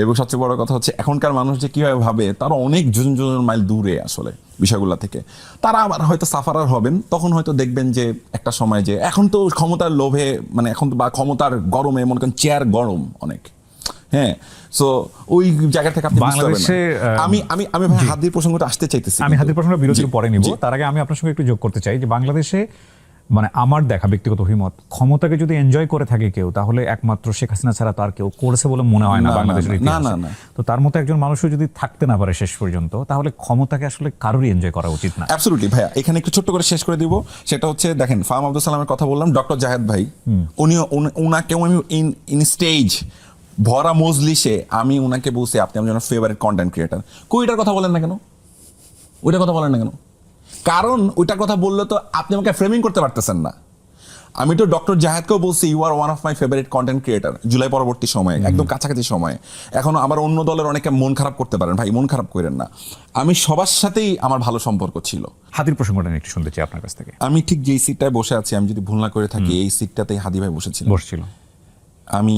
এবং সবচেয়ে বড় কথা হচ্ছে এখনকার মানুষ যে কিভাবে ভাবে, তারা অনেক জন মাইল দূরে আসলে বিষয়গুলো থেকে। তারা আবার হয়তো সাফারার হবেন, তখন হয়তো দেখবেন যে একটা সময় যে এখন তো ক্ষমতার লোভে, মানে এখন তো বা ক্ষমতার গরমে মনে করেন চেয়ার গরম অনেক, হ্যাঁ। সো ওই জায়গা থেকে আপনি বুঝতে পারবেন বাংলাদেশে, না। আমি ভাই হাদির প্রসঙ্গটা আসতে চাইতেছি। আমি হাদির প্রসঙ্গটা বিরতির জি, পরে নিব। জি। তার আগে আমি আপনার সঙ্গে একটু যোগ করতে চাই যে বাংলাদেশে, মানে আমার দেখা ব্যক্তিগত অভিমত, ক্ষমতাকে যদি এনজয় করে থাকে কেউ, তাহলে একমাত্র শেখ হাসিনা ছাড়া তার কেউ করেছে বলে মনে হয় না না, বাংলাদেশের না, ইতিহাসে। না। তো তার মতো একজন মানুষও যদি থাকতে না পারে শেষ পর্যন্ত, তাহলে ক্ষমতাকে আসলে কারোরই এনজয় করা উচিত না। অ্যাবসলিউটলি ভাইয়া, এখানে একটু ছোট্ট করে শেষ করে দিব। সেটা হচ্ছে, দেখেন, ফাহাম আব্দুল সালামের কথা বললাম, ডক্টর জাহেদ ভাই, উনাকেও আমি ইন স্টেজ ভরা মজলিসে আমি উনাকে বলছি আপনি আমার জন্য ফেভারিট কন্টেন্ট ক্রিয়েটার। ওইটার কথা বলেন না কেন? ওইটার কথা বলেন না কেন? কারণ ওইটার কথা বললে তো আপনি আমাকে ফ্রেমিং করতে পারতেছেন না। আমি তো ডক্টর জাহেদকেও বলছি you are one of my favourite content creator জুলাই পরবর্তী সময়ে, একদম কাছাকাছি সময়ে। এখন আবার অন্য দলের অনেকে মন খারাপ করতে পারেন, ভাই মন খারাপ করেন না। আমি সবার সাথেই আমার ভালো সম্পর্ক ছিল। হাদির প্রসঙ্গটা নিয়ে একটু শুনতে চাই আপনার কাছ থেকে। আমি ঠিক যেই সিটটায় বসে আছি, আমি যদি ভুল না করে থাকি, এই সিটটাতেই হাদি ভাই বসেছিলেন। বসছিল। আমি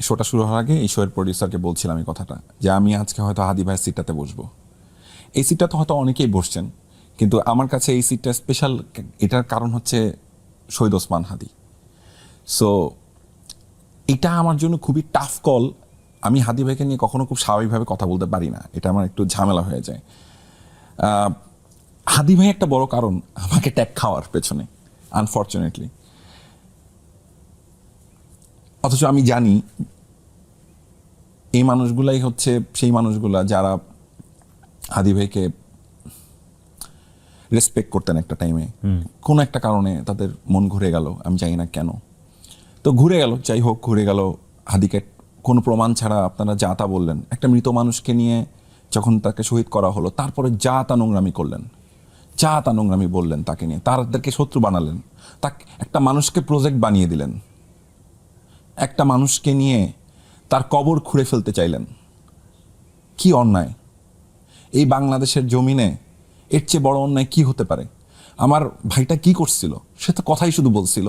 শোটা শুরু হওয়ার আগে এই শোয়ের প্রডিউসারকে বলছিলাম এই কথাটা, যে আমি আজকে হয়তো হাদি ভাইয়ের সিটটাতে বসবো। এই সিটটাতে হয়তো অনেকেই বসছেন, কিন্তু আমার কাছে এই সিটটা স্পেশাল। এটার কারণ হচ্ছে শহীদ ওসমান হাদি। সো এটা আমার জন্য খুবই টাফ কল। আমি হাদি ভাইকে নিয়ে কখনো খুব স্বাভাবিকভাবে কথা বলতে পারি না, এটা আমার একটু ঝামেলা হয়ে যায়। হাদি ভাই একটা বড় কারণ আমাকে ট্যাগ খাওয়ার পেছনে, আনফর্চুনেটলি। অথচ আমি জানি এই মানুষগুলাই হচ্ছে সেই মানুষগুলা যারা হাদি ভাইকে রেসপেক্ট করতেন একটা টাইমে। কোনো একটা কারণে তাদের মন ঘুরে গেল, আমি জানি না কেন। তো ঘুরে গেল, যাই হোক, ঘুরে গেল। হাদিকে কোনো প্রমাণ ছাড়া আপনারা যা তা বললেন। একটা মৃত মানুষকে নিয়ে যখন তাকে শহীদ করা হলো, তারপরে যা তা নোংরামি করলেন, যা তা নোংরামি বললেন তাকে নিয়ে, তাদেরকে শত্রু বানালেন। তাকে একটা মানুষকে প্রজেক্ট বানিয়ে দিলেন, একটা মানুষকে নিয়ে তার কবর খুঁড়ে ফেলতে চাইলেন। কি অন্যায়! এই বাংলাদেশের জমিনে এর চেয়ে বড় অন্যায় কি হতে পারে? আমার ভাইটা কি করছিল? সে তো কথাই শুধু বলছিল।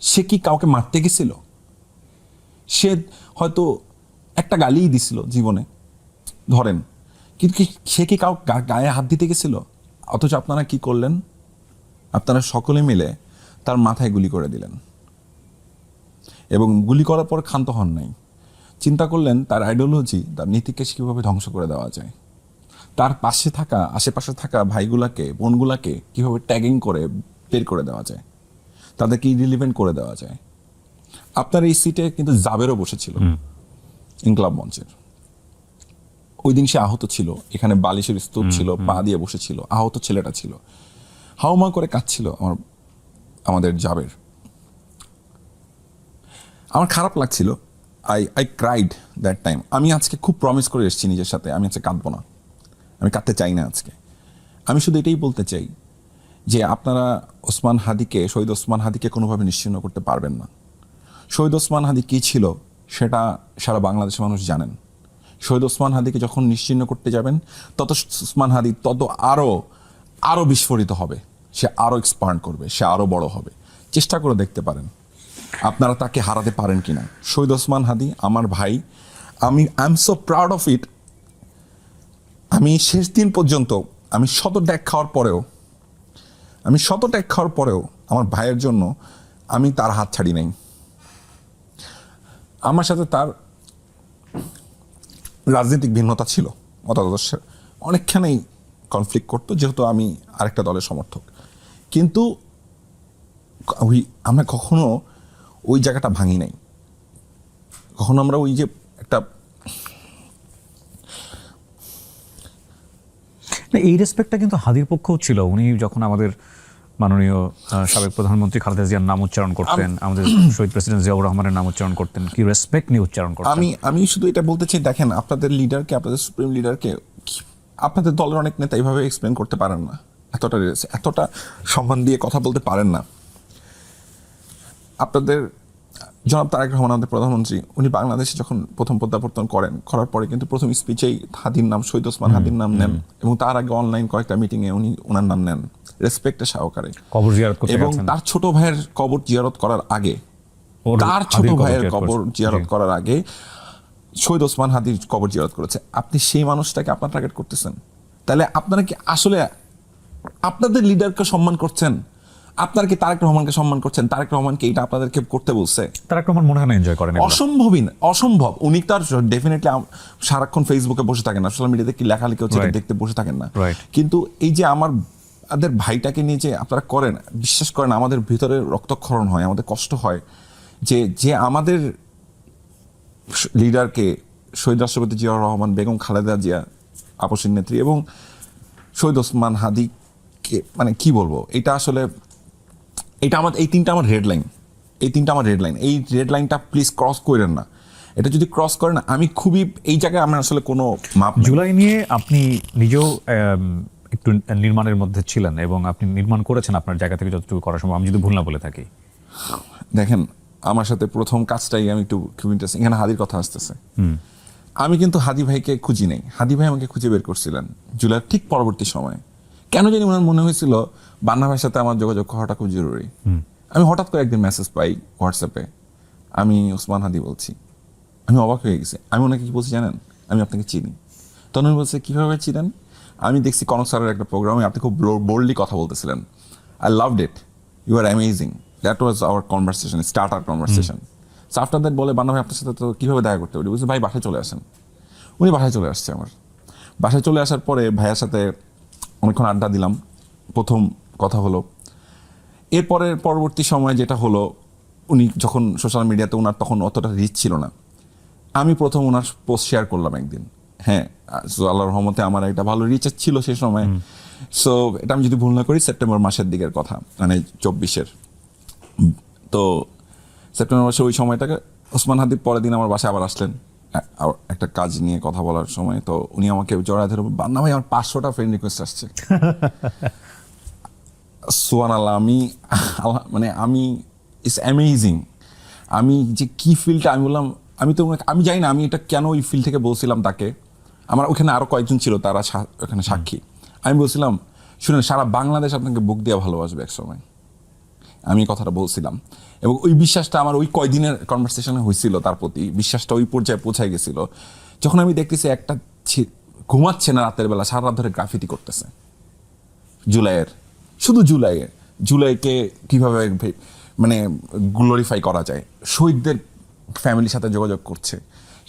সে কি কাউকে মারতে গেছিল? সে হয়তো একটা গালিই দিছিল জীবনে, ধরেন, কিন্তু সে কি কাউ গায়ে হাত দিতে গেছিল? অথচ আপনারা কি করলেন? আপনারা সকলে মিলে তার মাথায় গুলি করে দিলেন, এবং গুলি করার পর ক্ষান্ত হন নাই। চিন্তা করলেন তার আইডিওলজি, তার নীতিকে কীভাবে ধ্বংস করে দেওয়া যায়। তার পাশে থাকা, আশেপাশে থাকা ভাইগুলাকে, বোনগুলাকে কীভাবে ট্যাগিং করে বের করে দেওয়া যায়, তাদেরকে ইরিলিভেন্ট করে দেওয়া যায়। আপনার এই সিটে কিন্তু জাবেরও বসেছিল, ইনকলাব মঞ্চের। ওই দিন সে আহত ছিল, এখানে বালিশের স্তূপ ছিল, পা দিয়ে বসেছিল, আহত ছেলেটা ছিল, হাউমা করে কাঁদছিল আমাদের জাবের। আমার খারাপ লাগছিল, আই ক্রাইড দ্যাট টাইম। আমি আজকে খুব প্রমিস করে এসেছি নিজের সাথে, আমি আজকে কাঁদবো না, আমি কাঁদতে চাই না আজকে। আমি শুধু এটাই বলতে চাই যে আপনারা ওসমান হাদিকে, শহীদ ওসমান হাদিকে কোনোভাবে নিশ্চিহ্ন করতে পারবেন না। শহীদ ওসমান হাদি কী ছিল সেটা সারা বাংলাদেশের মানুষ জানেন। শহীদ ওসমান হাদিকে যখন নিশ্চিহ্ন করতে যাবেন, তত ওসমান হাদি তত আরও বিস্ফোরিত হবে, সে আরও এক্সপান্ড করবে, সে আরও বড় হবে। চেষ্টা করে দেখতে পারেন আপনারা তাকে হারাতে পারেন কিনা। শহীদ ওসমান হাদি আমার ভাই, I am so proud of ইট। আমি শেষ দিন পর্যন্ত, আমি শত ট্যাগ খাওয়ার পরেও আমার ভাইয়ের জন্য আমি তার হাত ছাড়ি নাই। আমার সাথে তার রাজনৈতিক ভিন্নতা ছিল, মতাদর্শের অনেকখানেই কনফ্লিক্ট করতো, যেহেতু আমি আরেকটা দলের সমর্থক। কিন্তু আমরা কখনো ওই জায়গাটা ভাঙি নাই। কখনো আমরা ওই যে একটা, এই রেসপেক্টটা কিন্তু হাদির পক্ষেও ছিল। উনি যখন আমাদের মাননীয় সাবেক প্রধানমন্ত্রী খালেদা জিয়ার নাম উচ্চারণ করতেন, আমাদের শহীদ প্রেসিডেন্ট জিয়াউর রহমানের নাম উচ্চারণ করতেন, কি রেসপেক্ট নিয়ে উচ্চারণ করতেন। আমি শুধু এটা বলতে চাই, দেখেন আপনাদের লিডারকে, আপনাদের সুপ্রিম লিডারকে আপনাদের দলের অনেক নেতা এইভাবে এক্সপ্লেন করতে পারেন না, এতটা সম্মান দিয়ে কথা বলতে পারেন না। আপনাদের জনাব তারেক রহমান আমাদের প্রধানমন্ত্রী, উনি বাংলাদেশে যখন প্রথম প্রত্যাবর্তন করার পরে কিন্তু প্রথম স্পিচেই হাদির নাম, শহীদ ওসমান হাদির নাম নেন, এবং তার আগে অনলাইন কয়েকটা মিটিংয়ে উনি ওনার নাম নেন রেসপেক্টের সহকারে, কবর জিয়ারত করতে এবং গেছেন। তার ছোট ভাইয়ের কবর জিয়ারত করার আগে, তার ছোট ভাইয়ের কবর জিয়ারত করার আগে শহীদ ওসমান হাদির কবর জিয়ারত করেছে। আপনি সেই মানুষটাকে আপনার টার্গেট করতেছেন, তাহলে আপনারা কি আসলে আপনাদের লিডারকে সম্মান করছেন? আপনারা কি তারেক রহমানকে সম্মান করছেন? তারেক রহমানকে এটা আপনাদেরকে করতে বলছে? তারেক রহমান মনে হয় না এনজয় করেন এগুলো। অসম্ভবই না, অসম্ভব। উনি তো আর ডেফিনেটলি সারাক্ষণ ফেসবুকে বসে থাকেন না, সোশ্যাল মিডিয়াতে কি লেখালেখি হচ্ছে Right. দেখতে বসে থাকেন না। Right. কিন্তু এই যে আমাদের ভাইটাকে নিয়ে যে আপনারা করেন, বিশ্বাস করেন আমাদের ভিতরে রক্তক্ষরণ হয়, আমাদের কষ্ট হয় যে আমাদের লিডারকে শহীদ রাষ্ট্রপতি জিয়াউর রহমান, বেগম খালেদা জিয়া আপসীর নেত্রী, এবং শহীদ ওসমান হাদিকে, মানে কি বলবো, এটা আসলে এই তিনটা আমার রেড লাইন, এই রেড লাইনটা প্লিজ ক্রস করেন না। এটা যদি ক্রস করেন, আমি খুবই এই জায়গায় আমার আসলে কোনো মাপ নেই। জুলাই নিয়ে আপনি নিজেও একটু নির্মাণের মধ্যে ছিলেন এবং আপনি নির্মাণ করেছেন আপনার জায়গা থেকে যতটুকু করা সম্ভব, আমি যদি ভুল না বলে থাকি। দেখেন, আমার সাথে প্রথম কাজটাই আমি একটু খুব ইন্টারেস্টিং, এখানে হাদির কথা আসতেছে। আমি কিন্তু হাদি ভাইকে খুঁজি নেই, হাদি ভাই আমাকে খুঁজে বের করছিলেন জুলাইয়ের ঠিক পরবর্তী সময়ে। কেন জানি ওনার মনে হয়েছিল বান্না ভাইয়ের সাথে আমার যোগাযোগ করাটা খুব জরুরি। আমি হঠাৎ করে একদিন মেসেজ পাই হোয়াটসঅ্যাপে, আমি ওসমান হাদি বলছি। আমি অবাক হয়ে গেছি। আমি ওনাকে কি বলছি জানেন? আমি আপনাকে চিনি। তখন উনি বলছে, কীভাবে চিনেন? আমি দেখছি কনক স্যারের একটা প্রোগ্রামে আপনি খুব বোল্ডলি কথা বলতেছিলেন। I loved it, you are amazing. That was our conversation, starter conversation. So after that বলে, বান্না ভাই আপনার সাথে তো কীভাবে দেখা করতে পারি? বলছে, ভাই বাসায় চলে আসেন। উনি বাসায় চলে আসছে। আমার বাসায় চলে আসার পরে ভাইয়ার সাথে অনেকক্ষণ আড্ডা দিলাম, প্রথম কথা হলো। এরপরের পরবর্তী সময় যেটা হলো, উনি যখন সোশ্যাল মিডিয়াতে, ওনার তখন অতটা রিচ ছিল না, আমি প্রথম ওনার পোস্ট শেয়ার করলাম একদিন। হ্যাঁ, সো আল্লাহর রহমতে আমার একটা ভালো রিচ ছিল সেই সময়। সো এটা আমি যদি ভুল না করি সেপ্টেম্বর মাসের দিকের কথা, মানে 24-এর। তো সেপ্টেম্বর মাসে ওই সময়টাকে ওসমান হাদি পরের দিন আমার বাসায় আবার আসলেন একটা কাজ নিয়ে কথা বলার সময়। তো উনি আমাকে জড়ায় ধরে, বান্না ভাই আমার 500টা ফ্রেন্ড রিকোয়েস্ট আসছে। সুবহানাল্লাহ, মানে আমি ইটস অ্যামেজিং। আমি যে কি ফিলটা, আমি বললাম, আমি জানি না আমি এটা কেন ওই ফিল থেকে বলছিলাম তাকে। আমার ওখানে আরো কয়েকজন ছিল, তারা ওখানে সাক্ষী। আমি বলছিলাম, শুনেন, সারা বাংলাদেশ আপনাকে বুক দিয়ে ভালোবাসবে এক সময়। আমি কথাটা বলছিলাম, এবং ওই বিশ্বাসটা আমার ওই কয়দিনের কনভারসেশনে হয়েছিল, তার প্রতি বিশ্বাসটা ওই পর্যায়ে পৌঁছায় গেছিল যখন আমি দেখতেছি একটা ঘুমাচ্ছে না রাতের বেলা, সারা রাত ধরে গ্রাফিতি করতেছে শুধু জুলাইকে কিভাবে মানে গ্লোরিফাই করা যায়, শহীদদের ফ্যামিলির সাথে যোগাযোগ করছে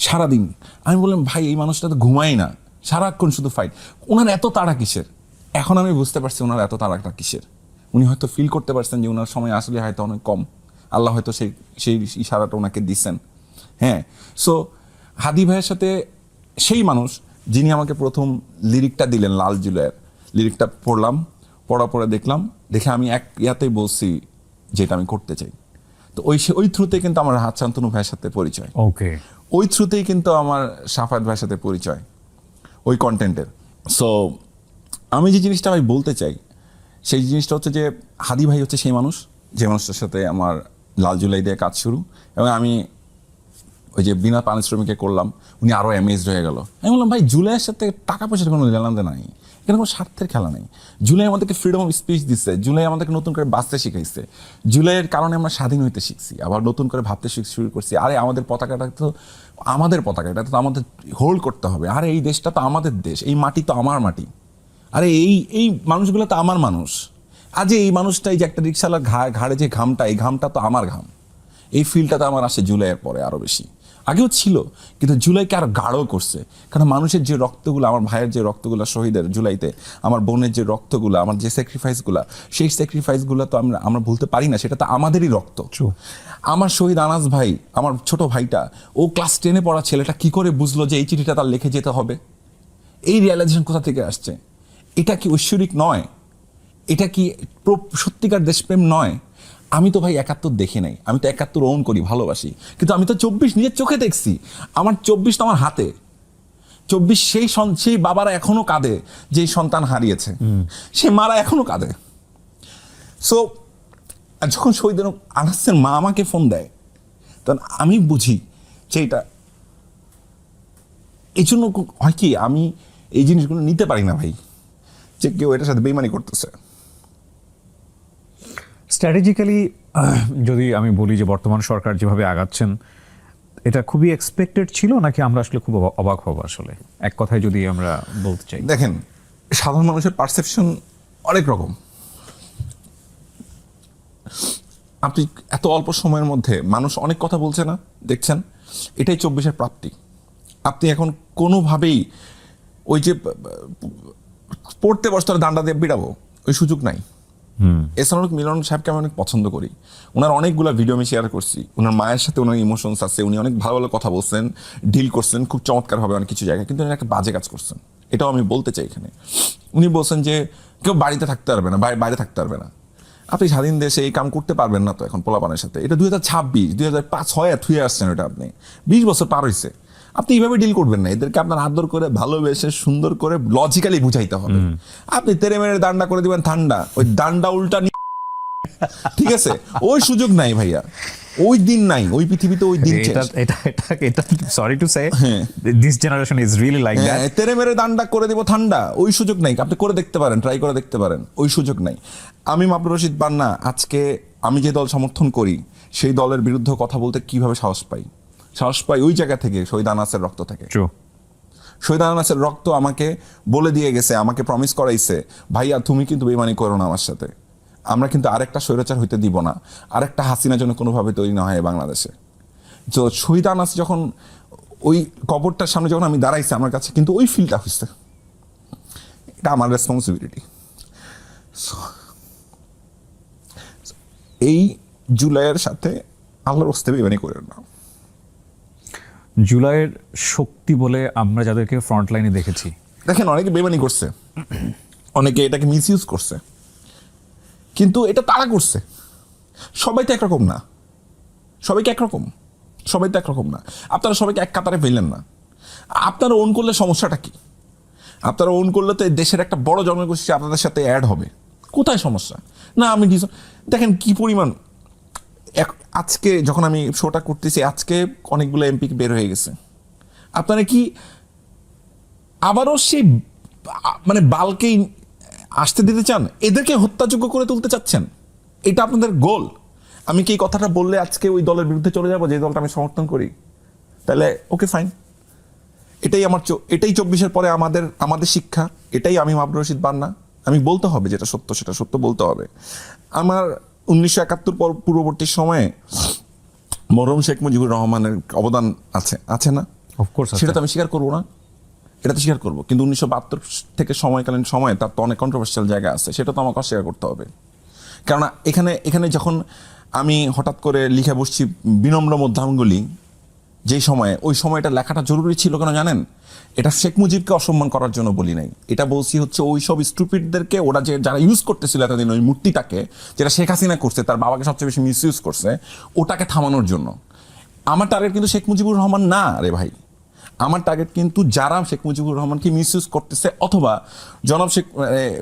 সারাদিন। আমি বললাম, ভাই এই মানুষটা তো ঘুমাই না, সারাক্ষণ শুধু ফাইট। ওনার এত তাড়া কিসের? এখন আমি বুঝতে পারছি ওনার এত তাড়াটা কিসের। উনি হয়তো ফিল করতে পারছেন যে ওনার সময় আসলে হয়তো অনেক কম, আল্লাহ হয়তো সেই ইশারাটা ওনাকে দিচ্ছেন। হ্যাঁ, সো হাদি ভাইয়ের সাথে সেই মানুষ যিনি আমাকে প্রথম লিরিকটা দিলেন, লাল জুলাইয়ের লিরিকটা পড়ার পরে দেখে আমি এক ইয়াতেই বলছি যেটা আমি করতে চাই। তো ওই থ্রুতে কিন্তু আমার হাত শান্তনু ভাইয়ের সাথে পরিচয়। ওকে, ওই থ্রুতেই কিন্তু আমার সাফায়াত ভাইয়ের সাথে পরিচয়, ওই কন্টেন্টের। সো আমি যে জিনিসটা ভাই বলতে চাই, সেই জিনিসটা হচ্ছে যে হাদি ভাই হচ্ছে সেই মানুষ, যে মানুষটার সাথে আমার লাল জুলাই দিয়ে কাজ শুরু, এবং আমি ওই যে বিনা পারিশ্রমিকে করলাম, উনি আরও অ্যামেজড হয়ে গেল। আমি বললাম, ভাই জুলাইয়ের সাথে টাকা পয়সার কোনো লেনদেন নাই, এখানে কোনো স্বার্থের খেলা নেই। জুলাই আমাদেরকে ফ্রিডম অফ স্পিচ দিচ্ছে, জুলাই আমাদেরকে নতুন করে বাঁচতে শিখাইছে, জুলাইয়ের কারণে আমরা স্বাধীন হইতে শিখছি, আবার নতুন করে ভাবতে শুরু করছি। আরে আমাদের পতাকাটা তো আমাদের পতাকা, এটা তো আমাদের হোল্ড করতে হবে। আরে এই দেশটা তো আমাদের দেশ, এই মাটি তো আমার মাটি। আরে এই মানুষগুলো তো আমার মানুষ। আজ এই মানুষটা, এই যে একটা রিক্সাওয়ালার ঘাড়ে যে ঘামটা, এই ঘামটা তো আমার ঘাম। এই ফিলটা তো আমার আসে জুলাইয়ের পরে আরও বেশি, আগেও ছিল, কিন্তু জুলাইকে আরো গাঢ় করছে। কারণ মানুষের যে রক্তগুলো, আমার ভাইয়ের যে রক্তগুলো শহীদের জুলাইতে, আমার বোনের যে রক্তগুলো, আমার যে স্যাক্রিফাইসগুলো, সেই স্যাক্রিফাইসগুলো তো আমরা ভুলতে পারি না, সেটা তো আমাদেরই রক্ত। আমার শহীদ আনাস ভাই, আমার ছোট ভাইটা, ও ক্লাস 10-এ পড়া ছেলেটা কি করে বুঝলো যে এই চিঠিটা তার লিখে যেতে হবে? এই রিয়ালাইজেশন কোথা থেকে আসছে? এটা কি ঐশ্বরিক নয়? এটা কি সত্যিকার দেশপ্রেম নয়? আমি তো ভাই 71 দেখি নাই, আমি তো 71 ওন করি, ভালোবাসি, কিন্তু আমি তো 24 নিজের চোখে দেখছি। আমার 24 তো আমার হাতে, সেই বাবারা এখনো কাঁদে যে সন্তান হারিয়েছে, সে মারা এখনো কাঁদে। সো যখন শহীদ আনাসের মা আমাকে ফোন দেয়, তখন আমি বুঝি যে এটা এই জন্য হয় কি, আমি এই জিনিসগুলো নিতে পারি না ভাই, যে কেউ এটার সাথে বেইমানি করতেছে। স্ট্র্যাটেজিক্যালি যদি আমি বলি যে বর্তমান সরকার যেভাবে আগাচ্ছেন, এটা খুবই এক্সপেক্টেড ছিল নাকি আমরা আসলে খুব অবাক হব? আসলে এক কথায় যদি আমরা বলতে চাই, দেখেন, সাধারণ মানুষের পারসেপশন অনেক রকম। আপনি এত অল্প সময়ের মধ্যে মানুষ অনেক কথা বলছে না, দেখছেন, এটাই 24-এর প্রাপ্তি। আপনি এখন কোনোভাবেই ওই যে পড়তে বসতে ডান্ডা দিয়ে বিড়াবো ওই সুযোগ নাই। এছাড়াও মিলন সাহেবকে আমি অনেক পছন্দ করি, ওনার অনেকগুলো ভিডিও আমি শেয়ার করছি, ওনার মায়ের সাথে ওনার ইমোশনস আছে, উনি অনেক ভালো ভালো কথা বলছেন, ডিল করছেন খুব চমৎকারভাবে অনেক কিছু জায়গায়, কিন্তু উনি একটা বাজে কাজ করছেন, এটাও আমি বলতে চাই এখানে। উনি বলছেন যে কেউ বাড়িতে থাকতে পারবে না, বাইরে থাকতে পারবে না। আপনি স্বাধীন দেশে এই কাম করতে পারবেন না তো এখন পোলাপানের সাথে। এটা 2026, 2005 থুয়ে আসছেন, এটা আপনি 20 বছর পার হয়েছে, আপনি এইভাবে ডিল করবেন না। এদেরকে আপনার আদর করে ভালোবেসে সুন্দর করে লজিক্যালি বুঝাইতে হবে। আপনি তেরে মেরে দান্ডা করে দিবেন ঠান্ডা, ওই দান্ডা উল্টা ঠিক আছে, ওই সুযোগ নাই ভাইয়া, ওই দিন নাই, ওই পৃথিবীতে ওই দিন শেষ। এটা sorry to say, this generation is really like that. তেরে মেরে দান্ডা করে দিব ঠান্ডা, ওই সুযোগ নাই। আপনি করে দেখতে পারেন, ট্রাই করে দেখতে পারেন, ওই সুযোগ নাই। আমি মাবরুর রশিদ বান্না আজকে আমি যে দল সমর্থন করি সেই দলের বিরুদ্ধে কথা বলতে কিভাবে সাহস পাই? সাহস পাই ওই জায়গা থেকে, শহীদ আনাসের রক্ত থেকে। শহীদ আনাসের রক্ত আমাকে বলে দিয়ে গেছে, আমাকে প্রমিস করাইছে, ভাইয়া তুমি কিন্তু বেইমানি করো না আমার সাথে, আমরা কিন্তু আরেকটা স্বৈরাচার হইতে দিব না, আরেকটা হাসিনা যেন কোনোভাবে তৈরি না হয় বাংলাদেশে। তো শহীদ আনাস যখন ওই কবরটার সামনে যখন আমি দাঁড়াইছি, আমার কাছে কিন্তু ওই ফিলটা হয়েছে, এটা আমার রেসপন্সিবিলিটি। এই জুলাইয়ের সাথে আল্লাহর ওয়াস্তে বেইমানি করেন না। জুলাইয়ের শক্তি বলে আমরা যাদেরকে ফ্রন্ট লাইনে দেখেছি, দেখেন অনেকে বেইমানি করছে, অনেকে এটাকে মিসইউজ করছে, কিন্তু এটা তারা করছে। সবাই তো একরকম না, সবাই তো একরকম না। আপনারা সবাইকে এক কাতারে ফেললেন না। আপনারা ওন করলে সমস্যাটা কি? আপনারা ওন করলে তো দেশের একটা বড় জনগোষ্ঠী আপনাদের সাথে অ্যাড হবে। কোথায় সমস্যা? না আমি দেখেন কি পরিমাণ, আজকে যখন আমি শোটা করতেছি, আজকে অনেকগুলো এমপি বের হয়ে গেছে। আপনারা কি আবারও সেই মানে বালকেই আসতে দিতে চান? এদেরকে হত্যাযোগ্য করে তুলতে চাচ্ছেন? এটা আপনাদের গোল? আমি কি এই কথাটা বললে আজকে ওই দলের বিরুদ্ধে চলে যাবো যে দলটা আমি সমর্থন করি? তাহলে ওকে ফাইন, এটাই 24-এর পরে আমাদের শিক্ষা, এটাই আমি মাবরুর রশিদ বান্না। আমি বলতে হবে যেটা সত্য সেটা সত্য বলতে হবে। আমার 1971 পূর্ববর্তী সময়ে মরহুম শেখ মুজিবুর রহমানের অবদান আছে না? অফকোর্স, সেটা তো আমি স্বীকার করবো না, এটা তো স্বীকার করবো। কিন্তু 1972 থেকে সময়কালীন সময়ে তার তো অনেক কন্ট্রোভার্সিয়াল জায়গা আছে, সেটা তো আমাকে অস্বীকার করতে হবে। কেননা এখানে যখন আমি হঠাৎ করে লিখে বসছি বিনম্র মধ্যাঙ্গুলি, যেই সময়ে, ওই সময়টা লেখাটা জরুরি ছিল কেন জানেন? এটা শেখ মুজিবকে অসম্মান করার জন্য বলি নাই, এটা বলছি হচ্ছে ওই সব স্টুপিডদেরকে, ওরা যারা ইউজ করতেছিল এতদিন ওই মূর্তিটাকে, যেটা শেখ হাসিনা করছে, তার বাবাকে সবচেয়ে বেশি মিস ইউজ করছে, ওটাকে থামানোর জন্য। আমার টার্গেট কিন্তু শেখ মুজিবুর রহমান না রে ভাই, আমার টার্গেট কিন্তু যারা শেখ মুজিবুর রহমানকে মিস ইউজ করতেছে, অথবা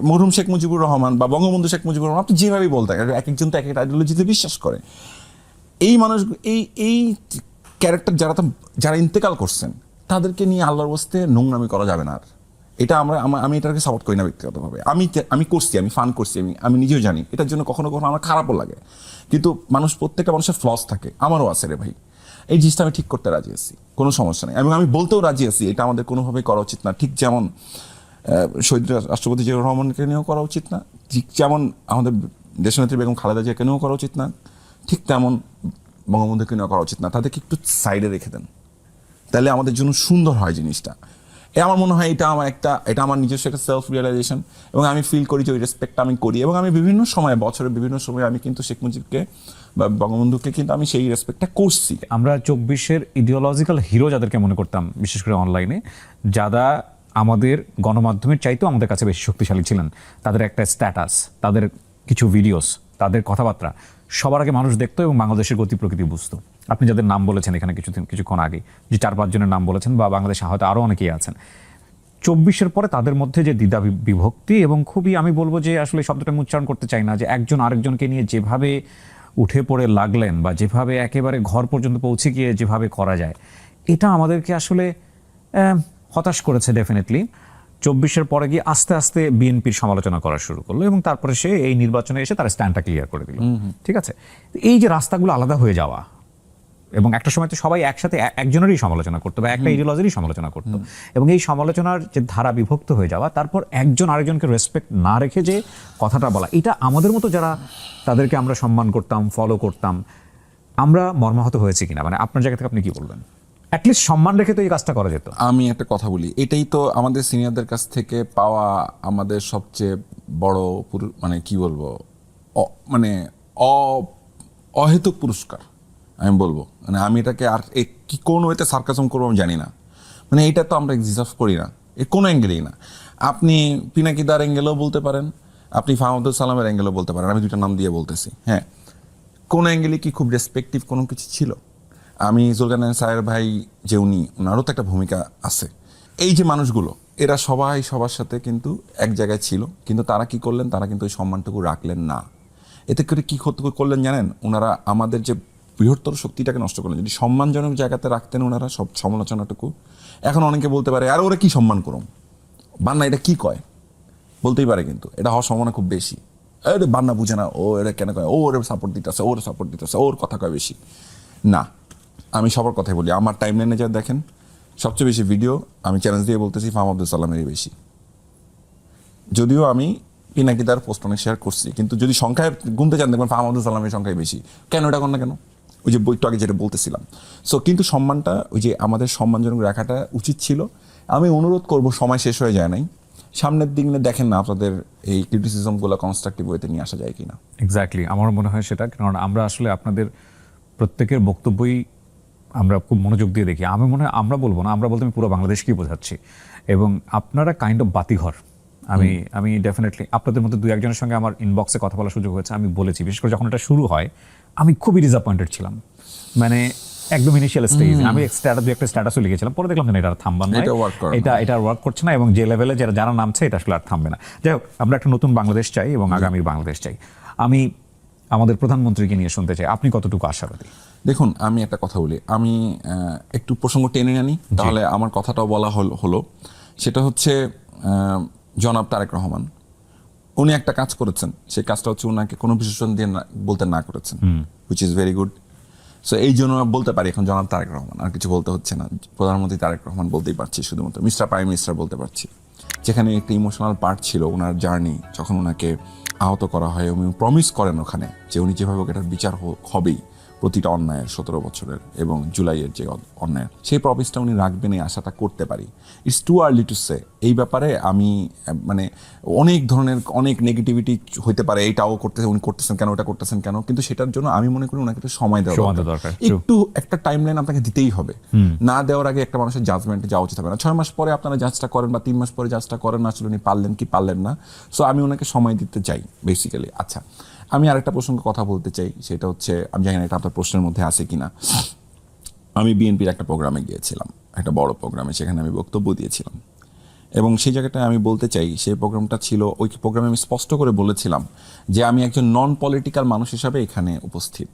মরহুম শেখ মুজিবুর রহমান বা বঙ্গবন্ধু শেখ মুজিবুর রহমান, আপনি যেভাবেই বলতে, এক একজন তো এক একটা আইডিওলজিতে বিশ্বাস করে। এই মানুষ, এই ক্যারেক্টার যারা ইন্তেকাল করছেন, তাদেরকে নিয়ে আল্লাহর ওয়াস্তে নোংরামি করা যাবে না। আর এটা আমি এটাকে সাপোর্ট করি না ব্যক্তিগতভাবে। আমি করছি, আমি ফান করছি, আমি নিজেও জানি এটার জন্য কখনো কখনো আমার খারাপও লাগে, কিন্তু প্রত্যেকটা মানুষের ফ্লস থাকে, আমারও আছে রে ভাই। এই জিনিসটা আমি ঠিক করতে রাজি আছি, কোনো সমস্যা নেই। আমি বলতেও রাজি আছি এটা আমাদের কোনোভাবেই করা উচিত না। ঠিক যেমন শহীদ রাষ্ট্রপতি জিয়াউর রহমানকে নিয়েও করা উচিত না, ঠিক যেমন আমাদের দেশনেত্রী বেগম খালেদা জিয়াকে নিয়েও করা উচিত না, ঠিক তেমন বঙ্গবন্ধুকে নিয়েও করা উচিত না। তাদেরকে একটু সাইডে রেখে দেন, তাহলে আমাদের জন্য সুন্দর হয় জিনিসটা। আমার মনে হয় এটা আমার নিজস্ব একটা সেলফ রিয়েলাইজেশন, এবং আমি ফিল করি যে ওই রেসপেক্টটা আমি করি, এবং আমি বিভিন্ন সময়, বছরের বিভিন্ন সময় আমি কিন্তু শেখ মুজিবকে বা বঙ্গবন্ধুকে কিন্তু আমি সেই রেসপেক্টটা করছি। আমরা 24-এর ইডিওলজিক্যাল হিরো যাদেরকে মনে করতাম, বিশেষ করে অনলাইনে, যারা আমাদের গণমাধ্যমের চাইতেও আমাদের কাছে বেশি শক্তিশালী ছিলেন, তাদের একটা স্ট্যাটাস, তাদের কিছু ভিডিওস, তাদের কথাবার্তা সবার আগে মানুষ দেখতো এবং বাংলাদেশের গতি প্রকৃতি বুঝতো। আপনি যাদের নাম বলেছেন এখানে কিছুক্ষণ আগে, যে 4-5 জনের নাম বলেছেন, বা বাংলাদেশে হয়তো আরও অনেকেই আছেন, 24-এর পরে তাদের মধ্যে যে দ্বিধা বিভক্তি এবং খুবই আমি বলবো যে আসলে শব্দটা আমি উচ্চারণ করতে চাই না, যে একজন আরেকজনকে নিয়ে যেভাবে উঠে পড়ে লাগলেন বা যেভাবে একেবারে ঘর পর্যন্ত পৌঁছে গিয়ে যেভাবে করা যায়, এটা আমাদেরকে আসলে হতাশ করেছে ডেফিনেটলি। 24-এর পরে গিয়ে আস্তে আস্তে বিএনপির সমালোচনা করা শুরু করলো এবং তারপরে সে এই নির্বাচনে এসে তার স্ট্যান্ডটা ক্লিয়ার করে দিল। ঠিক আছে, এই যে রাস্তাগুলো আলাদা হয়ে যাওয়া, এবং একটা সময় তো সবাই একসাথে একজনেরই সমালোচনা করতো বা একটা ইডিওলজিরই সমালোচনা করতো, এবং এই সমালোচনার যে ধারা বিভক্ত হয়ে যাওয়া, তারপর একজন আরেকজনকে রেসপেক্ট না রেখে যে কথাটা বলা, এটা আমাদের মতো যারা তাদেরকে আমরা সম্মান করতাম, ফলো করতাম, আমরা মর্মাহত হয়েছি কিনা, মানে আপনার জায়গা থেকে আপনি কি বলবেন? অ্যাটলিস্ট সম্মান রেখে তো এই কাজটা করা যেত। আমি একটা কথা বলি, এটাই তো আমাদের সিনিয়রদের কাছ থেকে পাওয়া আমাদের সবচেয়ে বড় মানে কি বলবো, মানে অহেতুক পুরস্কার আমি বলবো। মানে আমি এটাকে আর কি কোন ওয়েতে সার্কাজম করবো আমি জানি না, মানে এটা তো আমরা ডিজার্ভ করি না কোনো অ্যাঙ্গেলেই না। আপনি পিনাকিদার অ্যাঙ্গেলেও বলতে পারেন, আপনি ফাহমুদুল সালামের অ্যাঙ্গেলেও বলতে পারেন, আমি দুইটা নাম দিয়ে বলতেছি। হ্যাঁ, কোন অ্যাঙ্গেলে কি খুব রেসপেক্টিভ কোনো কিছু ছিল? আমি জুলকারনাইন সাহের ভাই যে ওনারও তো একটা ভূমিকা আছে। এই যে মানুষগুলো, এরা সবাই সবার সাথে কিন্তু এক জায়গায় ছিল, কিন্তু তারা কি করলেন, তারা কিন্তু ওই সম্মানটুকু রাখলেন না। এতে করে কি ক্ষতি করলেন জানেন? ওনারা আমাদের যে বৃহত্তর শক্তিটাকে নষ্ট করলেন। যদি সম্মানজনক জায়গাতে রাখতেন ওনারা সব সমালোচনাটুকু, এখন অনেকে বলতে পারে আর ওরা কি সম্মান করুন, বান্না এটা কি কয়, বলতেই পারে, কিন্তু এটা হওয়ার সম্ভাবনা খুব বেশি। এটা বান্না বুঝে না, ও এটা কেন কয়, ও ওর সাপোর্ট দিতেছে, ওর সাপোর্ট দিতেছে, ওর কথা কয় বেশি। না, আমি সবার কথাই বলি, আমার টাইম লাইনে যা দেখেন সবচেয়ে বেশি ভিডিও, আমি চ্যালেঞ্জ দিয়ে বলতেছি, ফাহমুদুল সালামেরই বেশি। যদিও আমি পিনাকিদার পোস্ট অনেক শেয়ার করছি, কিন্তু যদি সংখ্যায় গুনতে চান দেখবেন ফাহমুদুল সালামের সংখ্যায় বেশি। কেন এটা কর না কেন? ওই যে বইটা আগে যেটা বলতেছিলাম। সো কিন্তু সম্মানটা, ওই যে আমাদের সম্মানজনক রাখাটা উচিত ছিল। আমি অনুরোধ করব, সময় শেষ হয়ে যায় নাই, সামনের দিনে দেখেন না আপনাদের এই ক্রিটিসিজমগুলো কনস্ট্রাকটিভ ওয়েতে নিয়ে আসা যায় কিনা। এক্স্যাক্টলি, আমার মনে হয় সেটা, কারণ আমরা আসলে আপনাদের প্রত্যেকের বক্তব্যই আমরা খুব মনোযোগ দিয়ে দেখি। আমি মনে হয় আমরা বলবো না, আমরা বলতে আমি পুরো বাংলাদেশকেই বোঝাচ্ছি, এবং আপনারা কাইন্ড অফ বাতিঘর। আমি ডেফিনেটলি আপনাদের মধ্যে 2-1 জনের সঙ্গে আমার ইনবক্সে কথা বলার সুযোগ হয়েছে, আমি বলেছি, বিশেষ করে যখন এটা শুরু হয় আমি খুবই ডিসঅ্যাপয়েন্টেড ছিলাম, মানে একদম ইনিশিয়াল স্টেজে আমি একটা স্ট্যাটাসও লিখেছিলাম, পরে দেখলাম যে এটা থামবার নয়, এটা ওয়ার্ক করছে না, এবং যে লেভেলে যারা নামছে এটা আসলে আর থামবে না। যাই হোক, আমরা একটা নতুন বাংলাদেশ চাই এবং আগামীর বাংলাদেশ চাই। আমি আমাদের প্রধানমন্ত্রীকে নিয়ে শুনতে চাই, আপনি কতটুকু আশাবাদী? দেখুন, আমি একটা কথা বলি, আমি একটু প্রসঙ্গ টেনে আনি, তাহলে আমার কথাটাও বলা হলো। সেটা হচ্ছে জনাব তারেক রহমান, উনি একটা কাজ করেছেন, সেই কাজটা হচ্ছে ওনাকে কোনো বিশেষণ দিয়ে বলতে না করেছেন, which is very good. So এই জন্য বলতে পারি এখন জনাব তারেক রহমান, আর কিছু বলতে হচ্ছে না। প্রধানমন্ত্রী তারেক রহমান বলতেই পারছি, শুধুমাত্র মিস্টার প্রাইম মিনিস্টার বলতে পারছি। যেখানে একটা ইমোশনাল পার্ট ছিল ওনার জার্নি, যখন ওনাকে আহত করা হয়, উনি প্রমিস করেন ওখানে যে উনি যেভাবে এটার বিচার হবেই, প্রতিটা অন্যায়ের 17 বছরের এবং জুলাইয়ের যে অন্যায়, সেই প্রমিসটা উনি রাখবেন, এই আশাটা করতে পারি। It's too early to say. এই ব্যাপারে আমি মানে অনেক ধরনের অনেক নেগেটিভিটি হইতে পারে, এইটাও উনি করতেছেন কেন, ওটা করতেছেন কেন, কিন্তু সেটার জন্য আমি মনে করি ওনাকে একটু সময় দেওয়া দরকার। একটু একটা টাইম লাইন আপনাকে দিতেই হবে। না দেওয়ার আগে একটা মানুষের জাজমেন্টে যাওয়া উচিত হবে না। 6 মাস পরে আপনারা জাজটা করেন বা 3 মাস পরে জাজটা করেন, আসলে উনি পারলেন কি পারলেন না। সো আমি ওনাকে সময় দিতে চাই বেসিক্যালি। আচ্ছা, আমি আরেকটা প্রসঙ্গে কথা বলতে চাই, সেটা হচ্ছে, আমি জানি না এটা আপনার প্রশ্নের মধ্যে আছে কিনা, আমি বিএনপির একটা প্রোগ্রামে গিয়েছিলাম, একটা বড় প্রোগ্রামে, সেখানে আমি বক্তব্য দিয়েছিলাম, এবং সেই জায়গাটায় আমি বলতে চাই, সেই প্রোগ্রামটা ছিল, ওই প্রোগ্রামে আমি স্পষ্ট করে বলেছিলাম যে আমি একজন নন পলিটিক্যাল মানুষ হিসাবে এখানে উপস্থিত,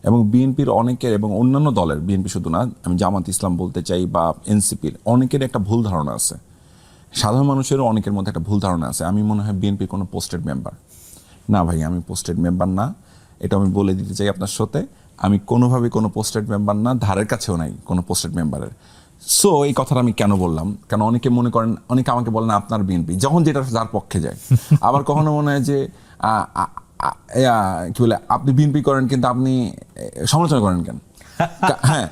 এবং বিএনপির অনেকের এবং অন্যান্য দলের, বিএনপি শুধু না, আমি জামাত ইসলাম বলতে চাই বা এনসিপির অনেকের একটা ভুল ধারণা আছে, সাধারণ মানুষেরও অনেকের মধ্যে একটা ভুল ধারণা আছে, আমি মনে হয় বিএনপির কোনো পোস্টেড মেম্বার না। ভাই, আমি পোস্টেড মেম্বার না, এটা আমি বলে দিতে চাই আপনার সাথে। আমি কোনোভাবে কোনো পোস্টেড মেম্বার না, ধারের কাছেও নাই কোনো পোস্টেড মেম্বারের। সো এই কথাটা আমি কেন বললাম, কারণ অনেকে মনে করেন, অনেকে আমাকে বলেন আপনার বিএনপি, যখন যেটা যার পক্ষে যায়। আবার কখনো মনে হয় যে কি বলে, আপনি বিএনপি করেন কিন্তু আপনি সমালোচনা করেন কেন? হ্যাঁ,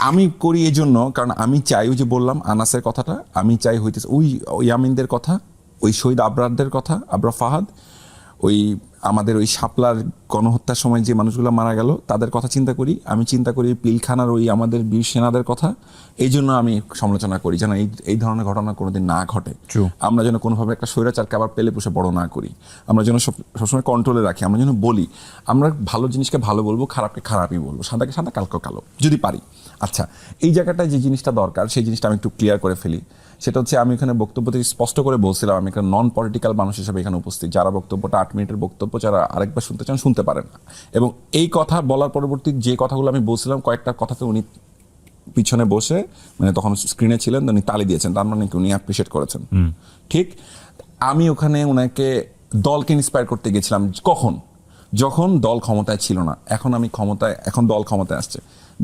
আমি করি এই জন্য, কারণ আমি চাই, ওই যে বললাম আনাসের কথাটা, আমি চাই হইতেছে ওই ইয়ামিনদের কথা, ওই শহীদ আবরারদের কথা, আবরা ফাহাদ, ওই আমাদের ওই শাপলার গণহত্যার সময় যে মানুষগুলো মারা গেল তাদের কথা চিন্তা করি, আমি চিন্তা করি পিলখানার ওই আমাদের বীর সেনাদের কথা। এই জন্য আমি সমালোচনা করি যেন এই ধরনের ঘটনা কোনোদিন না ঘটে। আমরা যেন কোনোভাবে একটা স্বৈরাচারকে আবার পেলে পুষে বড় না করি, আমরা যেন সবসময় কন্ট্রোলে রাখি, আমরা যেন বলি, আমরা ভালো জিনিসকে ভালো বলবো, খারাপকে খারাপই বলবো, সাদাকে সাদা, কালকে কালো যদি পারি। আচ্ছা, এই জায়গাটায় যে জিনিসটা দরকার, সেই জিনিসটা আমি একটু ক্লিয়ার করে ফেলি। সেটা হচ্ছে আমি এখানে বক্তব্য থেকে স্পষ্ট করে বলছিলাম আমি একটা নন পলিটিক্যাল মানুষ হিসেবে এখানে উপস্থিত, যারা বক্তব্যটা 8 মিনিটের বক্তব্য যারা আরেকবার শুনতে চান শুনতে পারেন না। এবং এই কথা বলার পরবর্তী যে কথাগুলো আমি বলছিলাম কয়েকটা কথাতে উনি পিছনে বসে মানে তখন স্ক্রিনে ছিলেন, উনি তালি দিয়েছেন, তার মানে কি উনি অ্যাপ্রিশিয়েট করেছেন। ঠিক, আমি ওখানে ওনাকে দলকে ইন্সপায়ার করতে গেছিলাম। কখন? যখন দল ক্ষমতায় ছিল না। এখন দল ক্ষমতায় আসছে।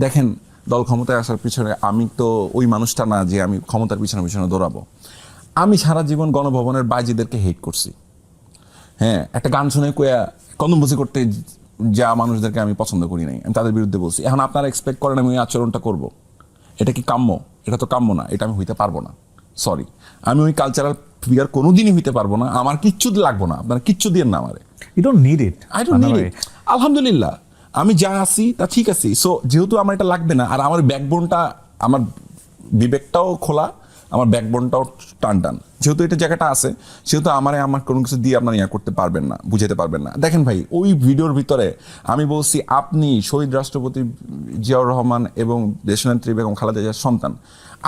দেখেন, দল ক্ষমতায় আসার পিছনে আমি তো ওই মানুষটা না যে আমি ক্ষমতার পিছনে পিছনে দৌড়াবো। আমি সারা জীবন গণভবনের বাইজিদেরকে হেট করছি। হ্যাঁ, একটা গান শুনে কয়া কন্দমবসি করতে যা মানুষদেরকে আমি পছন্দ করি নাই, আমি তাদের বিরুদ্ধে বলছি। এখন আপনারা এক্সপেক্ট করেন আমি ওই আচরণটা করব? এটা কি কাম্য? এটা তো কাম্য না, এটা আমি হইতে পারবো না। সরি, আমি ওই কালচারাল ফিগার কোনোদিনই হইতে পারবো না। আমার কিচ্ছু লাগবো না, আপনারা কিচ্ছু দিয়েন না আমারে। You don't need it. I don't need it. আলহামদুলিল্লাহ আমি যা আছি তা ঠিক আছি। সো যেহেতু আমার এটা লাগবে না, আর আমার ব্যাকবোনটা, আমার বিবেকটাও খোলা, আমার ব্যাকবোনটাও টান টান, যেহেতু এটা জায়গাটা আছে, সেহেতু আমার কোনো কিছু দিয়ে আপনার ইয়া করতে পারবেন না, বুঝাতে পারবেন না। দেখেন ভাই, ওই ভিডিওর ভিতরে আমি বলছি আপনি শহীদ রাষ্ট্রপতি জিয়াউর রহমান এবং দেশনেত্রী বেগম খালেদা জিয়ার সন্তান,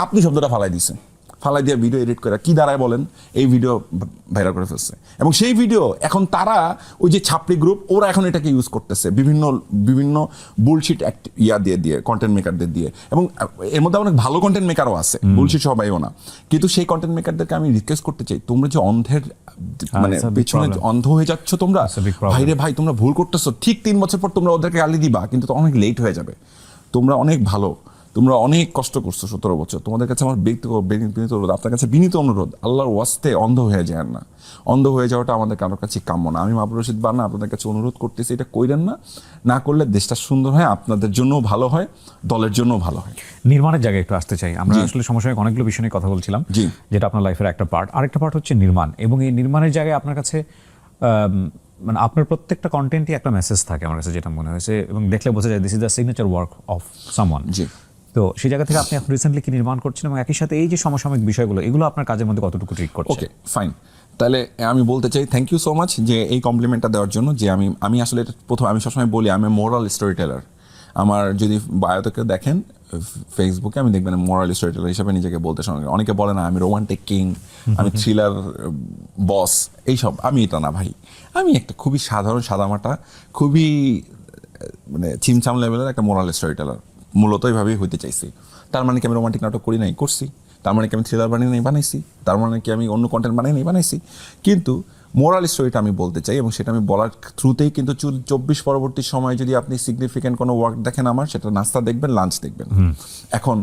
আপনি শব্দটা ফালাই দিয়েছেন। ফালাই দিয়ে ভিডিও এডিট করে কি দাঁড়ায় বলেন, এই ভিডিও ভাইরাল করে ফেলছে। এবং সেই ভিডিও এখন তারা ওই যে ছাপড়ি গ্রুপ, ওরা এখন এটাকে ইউজ করতেছে বিভিন্ন বুলশিট ইয়া দিয়ে কন্টেন্ট মেকারদের দিয়ে। এবং এর মধ্যে অনেক ভালো কন্টেন্ট মেকারও আছে, বুলশিট সবাইও না। কিন্তু সেই কন্টেন্ট মেকারদেরকে আমি রিকোয়েস্ট করতে চাই, তোমরা যে অন্ধের মানে পেছনে অন্ধ হয়ে যাচ্ছ তোমরা, ভাইরে ভাই তোমরা ভুল করতেছো। ঠিক 3 বছর পর তোমরা ওদেরকে গালি দিবা, কিন্তু তো অনেক লেট হয়ে যাবে। তোমরা অনেক ভালো, তোমরা অনেক কষ্ট করছো 17 বছর। তোমাদের কাছে আমার বিনীত অনুরোধ, আপনার কাছে বিনীত অনুরোধ, আল্লাহর ওয়াস্তে অন্ধ হয়ে যায় না। অন্ধ হয়ে যাওয়াটা আমাদের কারোর কাছে কাম্য না। আমি মাহবুব রশিদ বান্না আপনাদের কাছে অনুরোধ করতেছি, এটা কইরেন না। না করলে দেশটা সুন্দর হয়, আপনাদের জন্যও ভালো হয়, দলের জন্যও ভালো হয়। নির্মাণের জায়গায় একটু আসতে চাই আমরা। আসলে সমসাময়িক অনেকগুলো বিষয় নিয়ে কথা বলছিলাম, যেটা আপনার লাইফের একটা পার্ট। আরেকটা পার্ট হচ্ছে নির্মাণ, এবং এই নির্মাণের জায়গায় আপনার কাছে মানে আপনার প্রত্যেকটা কন্টেন্টই একটা মেসেজ থাকে আমার কাছে, যেটা মনে হয়েছে, এবং দেখলে বোঝা যায় this is the signature work of someone. তো সেই জায়গা থেকে আপনি এখন রিসেন্টলি কি নির্মাণ করছেন, এবং একই সাথে এই যে সমসাময়িক বিষয়গুলো, এগুলো আপনার কাজের মধ্যে কতটুকু ট্রিক করছে? ওকে, ফাইন। তাহলে আমি বলতে চাই থ্যাংক ইউ সো মাচ যে এই কমপ্লিমেন্টটা দেওয়ার জন্য। যে আমি আসলে এটা প্রথম, আমি সবসময় বলি আমি মোরাল স্টোরি টেলার। আমার যদি বায়োতে দেখেন ফেসবুকে, আমি দেখবেন মোরাল স্টোরি টেলার হিসেবে নিজেকে বলতে শোনা। অনেকে বলে না আমি রোমান্টিক কিং, আমি থ্রিলার বস, এইসব। আমি এটা না ভাই, আমি একটা খুবই সাধারণ সাদামাটা, খুবই মানে চিমচাম লেভেলের একটা মোরাল স্টোরি টেলার। মূলত এইভাবেই হইতে চাইছি। তার মানে কি আমি রোমান্টিক নাটক করি নাই? করছি। তার মানে কি আমি থ্রিলার বানাইছি? তার মানে কি আমি অন্য কন্টেন্ট বানাইছি? কিন্তু মোরাল স্টোরিটা আমি বলতে চাই, এবং সেটা আমি বলার থ্রুতেই কিন্তু 24 পরবর্তী সময় যদি আপনি সিগনিফিক্যান্ট কোনো ওয়ার্ক দেখেন আমার, সেটা নাস্তা দেখবেন, লাঞ্চ দেখবেন। এখন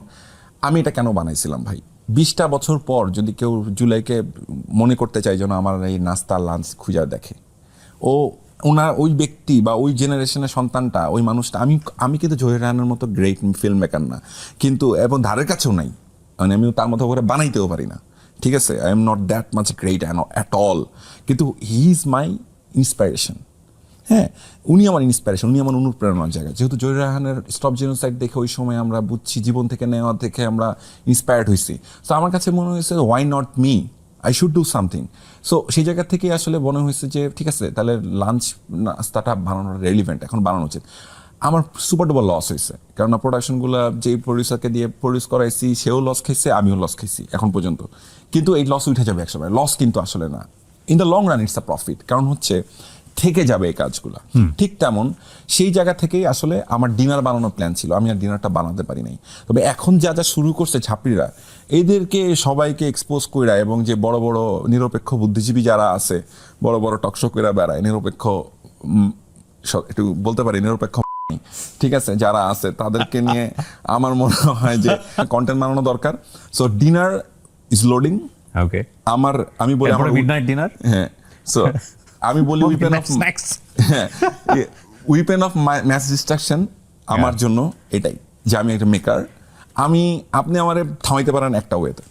আমি এটা কেন বানাইছিলাম ভাই? 20টা বছর পর যদি কেউ জুলাইকে মনে করতে চাই যেন আমার এই নাস্তা লাঞ্চ খুঁজা দেখে, ওনার ওই ব্যক্তি বা ওই জেনারেশনের সন্তানটা, ওই মানুষটা, আমি কিন্তু জহির রায়হানের মতো গ্রেট ফিল্ম মেকার না, কিন্তু এবং ধারের কাছেও নাই, মানে আমি তার মতো করে বানাইতেও পারি না। ঠিক আছে, I am not that much great at all, কিন্তু হি ইজ মাই ইন্সপাইরেশন। হ্যাঁ, উনি আমার ইন্সপাইরেশন, উনি আমার অনুপ্রেরণার জায়গা। যেহেতু জহির রায়হানের স্টপ জেনোসাইড দেখে ওই সময় আমরা বুঝছি, জীবন থেকে নেওয়া থেকে আমরা ইন্সপায়ার্ড হয়েছি। তো আমার কাছে মনে হয়েছে why not me, I should do something. So সেই জায়গা থেকে আসলে মনে হয়েছে যে ঠিক আছে, তাহলে লাঞ্চ নাস্তাটা বানানোর রেলিভেন্ট, এখন বানানো উচিত। আমার সুপার ডুপার লস হয়েছে, কেননা প্রোডাকশনগুলো যেই প্রডিউসারকে দিয়ে প্রডিউস করাইছি সেও লস খাইছে, আমিও লস খাইছি এখন পর্যন্ত। কিন্তু এই লস উঠে যাবে একসময়। লস কিন্তু আসলে না, in the long run it's a profit, কারণ হচ্ছে থেকে যাবে এই কাজগুলো। ঠিক তেমন সেই জায়গা থেকেই আসলে আমার ডিনার বানানোর প্ল্যান ছিল, আমি আর ডিনারটা বানাতে পারি নাই। তবে এখন যা শুরু করছে ছাত্রীরা, এদেরকে সবাইকে এক্সপোজ কইরা, এবং যে বড় বড় নিরপেক্ষ বুদ্ধিজীবী যারা আছে, বড় বড় টকশো কইরা বেড়ায়, নিরপেক্ষ একটু বলতে পারি নিরপেক্ষ, ঠিক আছে, যারা আছে তাদেরকে নিয়ে আমার মনে হয় যে কন্টেন্ট বানানো দরকার। So dinner is loading. Okay, আমি বলি আমার মিডনাইট ডিনার। হ্যাঁ, সো আমি বলি উইপেন অফ ম্যাস ডিস্ট্রাকশন আমার জন্য এটাই, যে আমি একটা মেকার। আপনি আমারে থামাইতে পারেন একটা ওয়েতে,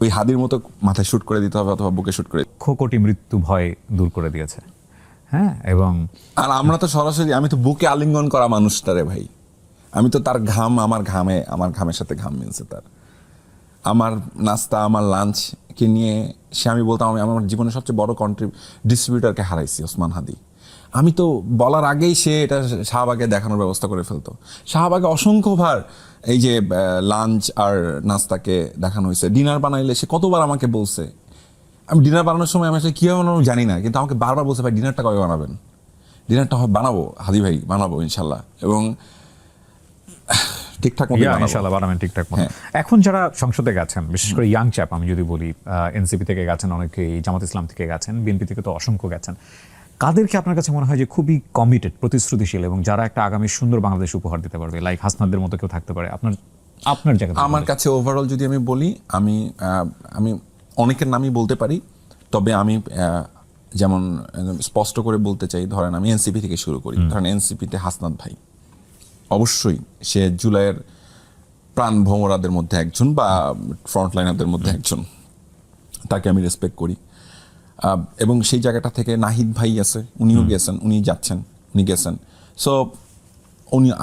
ওই হাদির মতো মাথায় শুট করে দিতে হবে অথবা বুকে শুট করে, কোটি মৃত্যু ভয় দূর করে দিয়েছে। হ্যাঁ, এবং আর আমরা তো সরাসরি, আমি তো বুকে আলিঙ্গন করা মানুষটারে ভাই, আমি তো তার ঘাম, আমার ঘামের সাথে ঘাম মিলছে তার। আমার নাস্তা, আমার লাঞ্চকে নিয়ে আমি বলতাম আমি আমার জীবনের সবচেয়ে বড় ডিস্ট্রিবিউটারকে হারাইছি, ওসমান হাদি। আমি তো বলার আগেই সে এটা শাহবাগে দেখানোর ব্যবস্থা করে ফেলতো। শাহবাগে অসংখ্যবার এই যে লাঞ্চ আর নাস্তাকে দেখানো হয়েছে, ডিনার বানাইলে সে কতবার আমাকে বলছে। আমি ডিনার বানানোর সময় আমি আসলে কীভাবে বানাবো জানি না, কিন্তু আমাকে বারবার বলছে ভাই ডিনারটা কবে বানাবেন, ডিনারটা হয় বানাবো হাদি ভাই, বানাবো ইনশাল্লাহ, এবং ঠিকঠাক মতো বানাবো। ইনশাআল্লাহ বানাবেন ঠিকঠাক মতো। এখন যারা সংসদে গেছেন, বিশেষ করে ইয়াং চ্যাপ, আমি যদি বলি এনসিপি থেকে গেছেন অনেকে, জামাত ইসলাম থেকে গেছেন, বিএনপি থেকে তো অসংখ্য গেছেন, কাদেরকে আপনার কাছে মনে হয় যে খুবই কমিটেড, প্রতিশ্রুতিশীল এবং যারা একটা আগামী সুন্দর বাংলাদেশ উপহার দিতে পারবে, লাইক হাসনাদের মতো কেউ থাকতে পারে আপনার জায়গা? আমার কাছে ওভারঅল যদি আমি বলি, আমি অনেকের নামই বলতে পারি, তবে আমি যেমন স্পষ্ট করে বলতে চাই, ধরেন আমি এনসিপি থেকে শুরু করি। ধরেন এনসিপিতে হাসনাত ভাই অবশ্যই সে জুলাইয়ের প্রাণ ভোমরাদের মধ্যে একজন বা ফ্রন্টলাইনারদের মধ্যে একজন, তাকে আমি রেসপেক্ট করি। এবং সেই জায়গাটা থেকে নাহিদ ভাই আছে, উনিও গেছেন, উনি যাচ্ছেন, উনি গেছেন। সো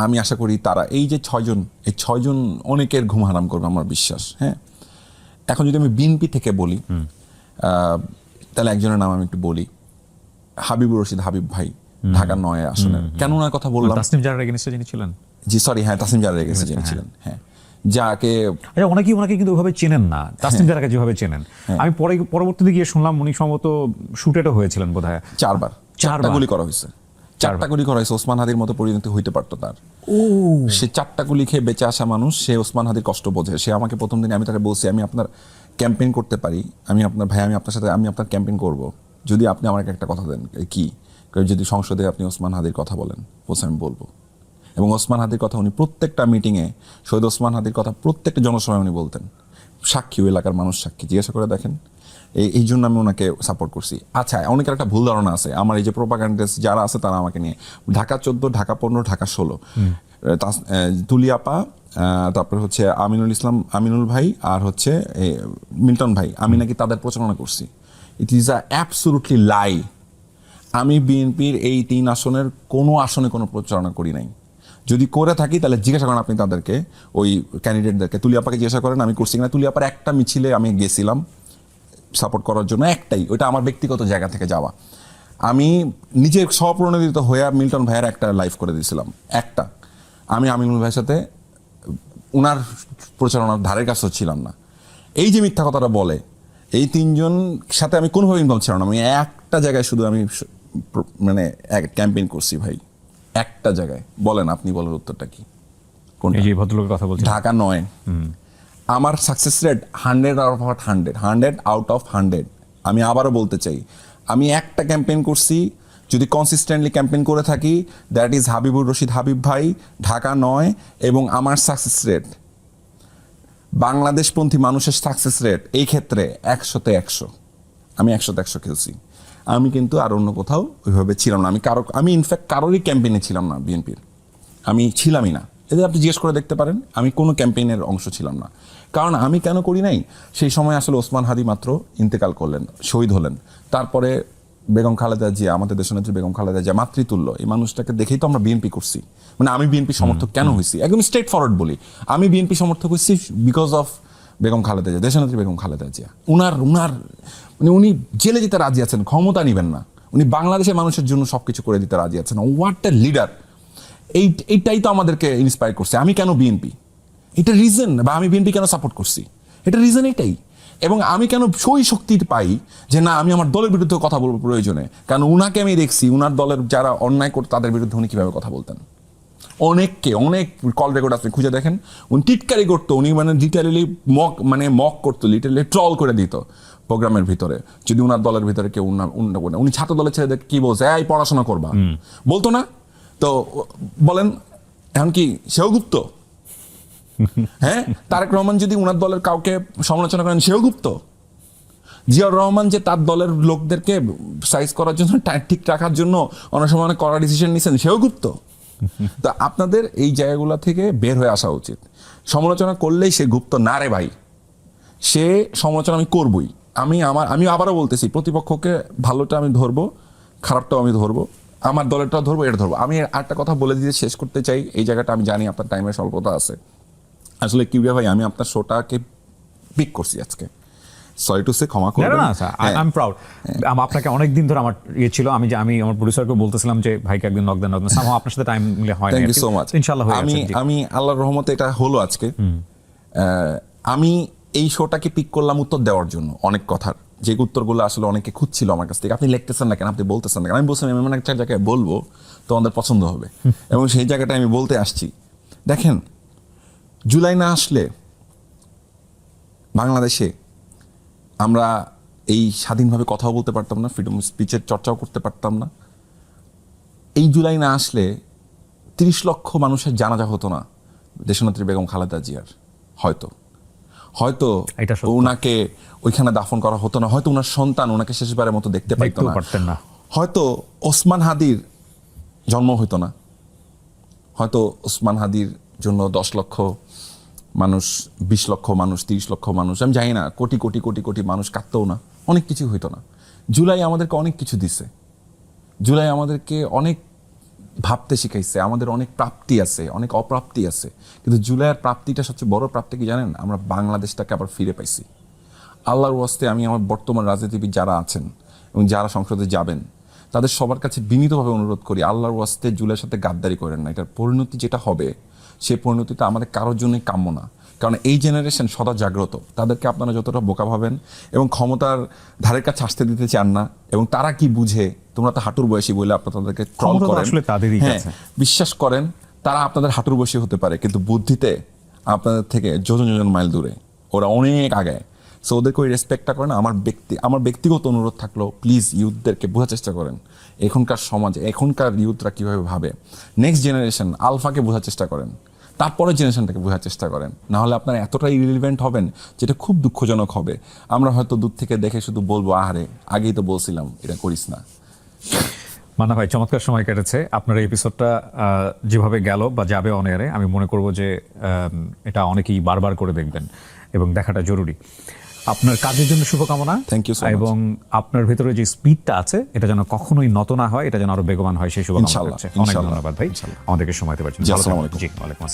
আমি আশা করি তারা এই যে 6 জন, এই 6 জন অনেকের ঘুম হারাম করবে আমার বিশ্বাস। হ্যাঁ, এখন যদি আমি বিএনপি থেকে বলি, তাহলে একজনের নাম আমি একটু বলি, হাবিবুর রশিদ হাবিব ভাই, ঢাকা 9 আসনের। কেন ওনার কথা বললাম? তাসনিম জারার এগেইনস্টে যিনি ছিলেন, জি সরি, হ্যাঁ তাসনিম জারার এগেইনস্টে যিনি ছিলেন, হ্যাঁ, যাকে আচ্ছা অনেকেই ওনাকে কিন্তু ওইভাবে চেনেন না, তাসনিম জারাকে যেভাবে চেনেন। আমি পরবর্তীতে গিয়ে শুনলাম উনি সম্ভবত শুটেডও হয়েছিলেন বোধহয় 4বার, 4টা গুলি করা হয়েছে, 4টা গুলি করা হয়েছে। ওসমান হাদির মতো পরিণতি হইতে পারতো তার। সে 4টা গুলি খেয়ে বেঁচে আসা মানুষ, সে ওসমান হাদির কষ্ট বোঝে। সে আমাকে প্রথম দিনে, আমি তাকে বলছি আমি আপনার ক্যাম্পেইন করতে পারি, আমি আপনার ভাই, আমি আপনার সাথে আমি আপনার ক্যাম্পেইন করব যদি আপনি আমাকে একটা কথা দেন। কি? যদি সংসদে আপনি ওসমান হাদির কথা বলেন, বলছে আমি বলবো। এবং ওসমান হাদির কথা উনি প্রত্যেকটা মিটিংয়ে, শহীদ ওসমান হাদির কথা প্রত্যেকটা জনসভায় উনি বলতেন। সাক্ষী, ওই এলাকার মানুষ সাক্ষী, জিজ্ঞাসা করে দেখেন। এই জন্য আমি ওনাকে সাপোর্ট করছি। আচ্ছা, অনেকের একটা ভুল ধারণা আছে আমার এই যে প্রোপাগান্ডিস্ট যারা আছে তারা আমাকে নিয়ে, ঢাকা 14, ঢাকা 15, ঢাকা 16, তুলিয়াপা, তারপর হচ্ছে আমিনুল ভাই, আর হচ্ছে মিল্টন ভাই, আমি নাকি তাদের প্রচারণা করছি। ইট ইজ আ অ্যাবসলুটলি লাই। আমি বিএনপির এই 3 আসনের কোনো আসনে কোনো প্রচারণা করি নাই। যদি করে থাকি তাহলে জিজ্ঞাসা করেন আপনি তাদেরকে, ওই ক্যান্ডিডেটদেরকে। তুলিয়াপাকে জিজ্ঞাসা করেন আমি করছি কিনা। তুলিয়াপার একটা মিছিলে আমি গেছিলাম সাপোর্ট করার জন্য, একটাই, ওইটা আমার ব্যক্তিগত জায়গা থেকে যাওয়া। আমি নিজে স্বপ্রণোদিত হয়ে মিল্টন ভাইয়ের একটা লাইভ করে দিয়েছিলাম, একটা। আমি আমিনুল ভাইয়ের সাথে ওনার প্রচারণার ধারের কাছেও ছিলাম না। এই যে মিথ্যা কথাটা বলে, এই 3 জন সাথে আমি কোনোভাবে ইনভলভ ছিলাম না। আমি একটা জায়গায় শুধু আমি মানে ক্যাম্পেইন করছি ভাই, একটা জায়গায়। বলেন, আপনি বলেন উত্তরটা কি? এই যে ভদ্রলোকের কথা বলছেন, ঢাকা 9। আমার সাকসেস রেট 100 আউট অফ 100। আমি আবারও বলতে চাই, আমি একটা ক্যাম্পেইন করছি, যদি কনসিস্টেন্টলি ক্যাম্পেইন করে থাকি, দ্যাট ইজ হাবিবুর রশিদ হাবিব ভাই, ঢাকা 9। এবং আমার সাকসেস রেট, বাংলাদেশপন্থী মানুষের সাকসেস রেট এই ক্ষেত্রে 100-তে 100। আমি 100-তে 100 খেলছি। আমি কিন্তু আর অন্য কোথাও ওইভাবে ছিলাম না। আমি ইনফ্যাক্ট কারোরই ক্যাম্পেইনে ছিলাম না বিএনপির, আমি ছিলামই না। এদের আপনি জিজ্ঞেস করে দেখতে পারেন, আমি কোনো ক্যাম্পেইনের অংশ ছিলাম না। কারণ আমি কেন করি নাই, সেই সময় আসলে ওসমান হাদি মাত্র ইন্তেকাল করলেন, শহীদ হলেন। তারপরে বেগম খালেদা জিয়া, আমাদের দেশনেত্রী বেগম খালেদা জিয়া, মাতৃতুল্য, এই মানুষটাকে দেখেই তো আমরা বিএনপি করছি। মানে আমি বিএনপি সমর্থক কেন হয়েছি, একদম স্ট্রেট ফরওয়ার্ড বলি, আমি বিএনপি সমর্থক হয়েছি বিকজ অফ বেগম খালেদা জিয়া, দেশনেত্রী বেগম খালেদা জিয়া। উনার মানে উনি জেলে যেতে রাজি আছেন, ক্ষমতা নিবেন না, উনি বাংলাদেশের মানুষের জন্য সবকিছু করে দিতে রাজি আছেন। What a leader! এইটাই তো আমাদেরকে ইন্সপায়ার করছে। আমি কেন বিএনপি, এটা রিজন, বা আমি বিএনপি কেন সাপোর্ট করছি, এটা রিজন এটাই। এবং আমি কেন সই শক্তি পাই যে না, আমি আমার দলের বিরুদ্ধে কথা বলবো প্রয়োজনে, কারণ উনাকে আমি দেখছি, উনার দলের যারা অন্যায় করতো তাদের বিরুদ্ধে উনি কীভাবে কথা বলতেন। অনেক কল রেকর্ড আপনি খুঁজে দেখেন, উনি টিটকারি করতো, উনি মানে মক করতো, লিটারালি ট্রল করে দিত প্রোগ্রামের ভিতরে। যদি উনার দলের ভিতরে কেউ উনি ছাত্র দলের ছেলেদের কি বলছে, এই পড়াশোনা করবা, বলতো না? তো বলেন এখন কি সেও গুপ্ত? হ্যাঁ, তারেক রহমান যদি উনার দলের কাউকে সমালোচনা করেন, সেও গুপ্ত? জিয়াউর রহমান যে তার দলের লোকদেরকে সাইজ করার জন্য, ঠিক রাখার জন্য অনেক সময় অনেক কড়া ডিসিশন নিচ্ছেন, সেও গুপ্ত? তো আপনাদের এই জায়গাগুলো থেকে বের হয়ে আসা উচিত। সমালোচনা করলেই সে গুপ্ত না রে ভাই, সে সমালোচনা আমি করবই। আমি আবারও বলতেছি, প্রতিপক্ষকে ভালোটা আমি ধরবো, খারাপটাও আমি ধরবো, আমার দলেরটাও ধরবো, এটা ধরবো। আমি আরেকটা কথা বলে দিয়ে শেষ করতে চাই, এই জায়গাটা আমি জানি আপনার টাইমের স্বল্পতা আছে। আসলে কিউরিয়া ভাই, আমি আপনার শোটাকে পিক করছি আজকে, সরি টু সে, ক্ষমা না করবেন। না আই এম প্রাউড। আপনাকে অনেক দিন ধরে আমার ইয়ে ছিল, আমি আমার প্রডিউসারকে বলতেছিলাম যে ভাইকে একদিন নক দেন, সামহাও আপনার সাথে টাইম মিলে হয় না। Thank you so much. ইনশাআল্লাহ হয়ে যাচ্ছে। জি। আমি আল্লাহর রহমতে এটা হলো আজকে। আমি এই শোটাকে পিক করলাম উত্তর দেওয়ার জন্য অনেক কথার, যে উত্তরগুলো আসলে অনেকে খুঁজছিল আমার কাছ থেকে। আপনি লিখতেছেন না কেন, আপনি বলতেছেন না কেন? আমি বলছিলাম এমন একটা জায়গায় বলবো তোমাদের পছন্দ হবে, এবং সেই জায়গাটা আমি বলতে আসছি। দেখেন, জুলাই না আসলে বাংলাদেশে আমরা এই স্বাধীনভাবে কথাও বলতে পারতাম না, ফ্রিডম স্পিচের চর্চাও করতে পারতাম না। এই জুলাই না আসলে 30 লক্ষ মানুষের জানাজা হতো না দেশনেত্রী বেগম খালেদা জিয়ার। হয়তো এটা সত্য। ওনাকে ওইখানে দাফন করা হতো না, হয়তো ওনার সন্তান ওনাকে শেষবারের মতো দেখতে পাইতো দেখতেও না, পারতেন না। হয়তো ওসমান হাদির জন্ম হইতো না, হয়তো ওসমান হাদির জন্য 10 লক্ষ মানুষ, 20 লক্ষ মানুষ, 30 লক্ষ মানুষ, আমি জানি না, কোটি কোটি কোটি কোটি মানুষ কাঁদতেও না, অনেক কিছু হইতো না। জুলাই আমাদেরকে অনেক কিছু দিছে, জুলাই আমাদেরকে অনেক ভাবতে শিখাইছে, আমাদের অনেক প্রাপ্তি আছে, অনেক অপ্রাপ্তি আছে, কিন্তু জুলাইয়ের প্রাপ্তিটা সবচেয়ে বড় প্রাপ্তি কি জানেন? আমরা বাংলাদেশটাকে আবার ফিরে পাইছি। আল্লাহর ওয়াস্তে আমি আমার বর্তমান রাজনীতিবিদ যারা আছেন এবং যারা সংসদে যাবেন তাদের সবার কাছে বিনীতভাবে অনুরোধ করি, আল্লাহর ওয়াস্তে জুলাইয়ের সাথে গাদ্দারি করেন না। এটার পরিণতি যেটা হবে, সেই পরিণতিটা আমাদের কারোর জন্যই কাম্য না। কারণ এই জেনারেশন সদা জাগ্রত, তাদেরকে আপনারা যতটা বোকা ভাবেন এবং ক্ষমতার ধারের কাছে আসতে দিতে চান না, এবং তারা কি বুঝে, তোমরা তো হাঁটুর বয়সী বলে আপনারা তাদেরকে ট্রল ক্ষমতা তো করেন। আসলে তাদেরই হ্যাঁ, কাছে। বিশ্বাস করেন তারা আপনাদের হাঁটুর বয়সী হতে পারে, কিন্তু বুদ্ধিতে আপনাদের থেকে যোজন যোজন মাইল দূরে, ওরা অনেক আগে। সো ওদেরকে ওই রেসপেক্টটা করেন। আমার ব্যক্তিগত অনুরোধ থাকলো, প্লিজ ইউথদেরকে বোঝার চেষ্টা করেন এখনকার সমাজে, এখনকার ইউথরা কীভাবে ভাবে। নেক্সট জেনারেশন আলফাকে বোঝার চেষ্টা করেন, তারপরের জেনারেশনটাকে বোঝার চেষ্টা করেন, নাহলে আপনারা এতটাই ইরিলিভেন্ট হবেন যেটা খুব দুঃখজনক হবে। আমরা হয়তো দূর থেকে দেখে শুধু বলবো, আহারে আগেই তো বলছিলাম এটা করিস না। মান্না ভাই, চমৎকার সময় কেটেছে। আপনার এই এপিসোডটা যেভাবে গেল বা যাবে অন এয়ারে, আমি মনে করব যে এটা অনেকেই বারবার করে দেখবেন এবং দেখাটা জরুরি। আপনার কাজের জন্য শুভকামনা। Thank you so much. এবং আপনার ভিতরে যে স্পিডটা আছে এটা যেন কখনোই নত না হয়, এটা যেন আরো বেগবান হয়, সেই শুভকামনা ইনশাআল্লাহ, করছে। অনেক ইনশাআল্লাহ, ধন্যবাদ ভাই ইনশাআল্লাহ। আমাদেরকে সময় দিতে পারছেন। জি, ভালো আসসালামু থাকবেন। আলাইকুম। জি, ওয়ালাইকুম আসসালাম।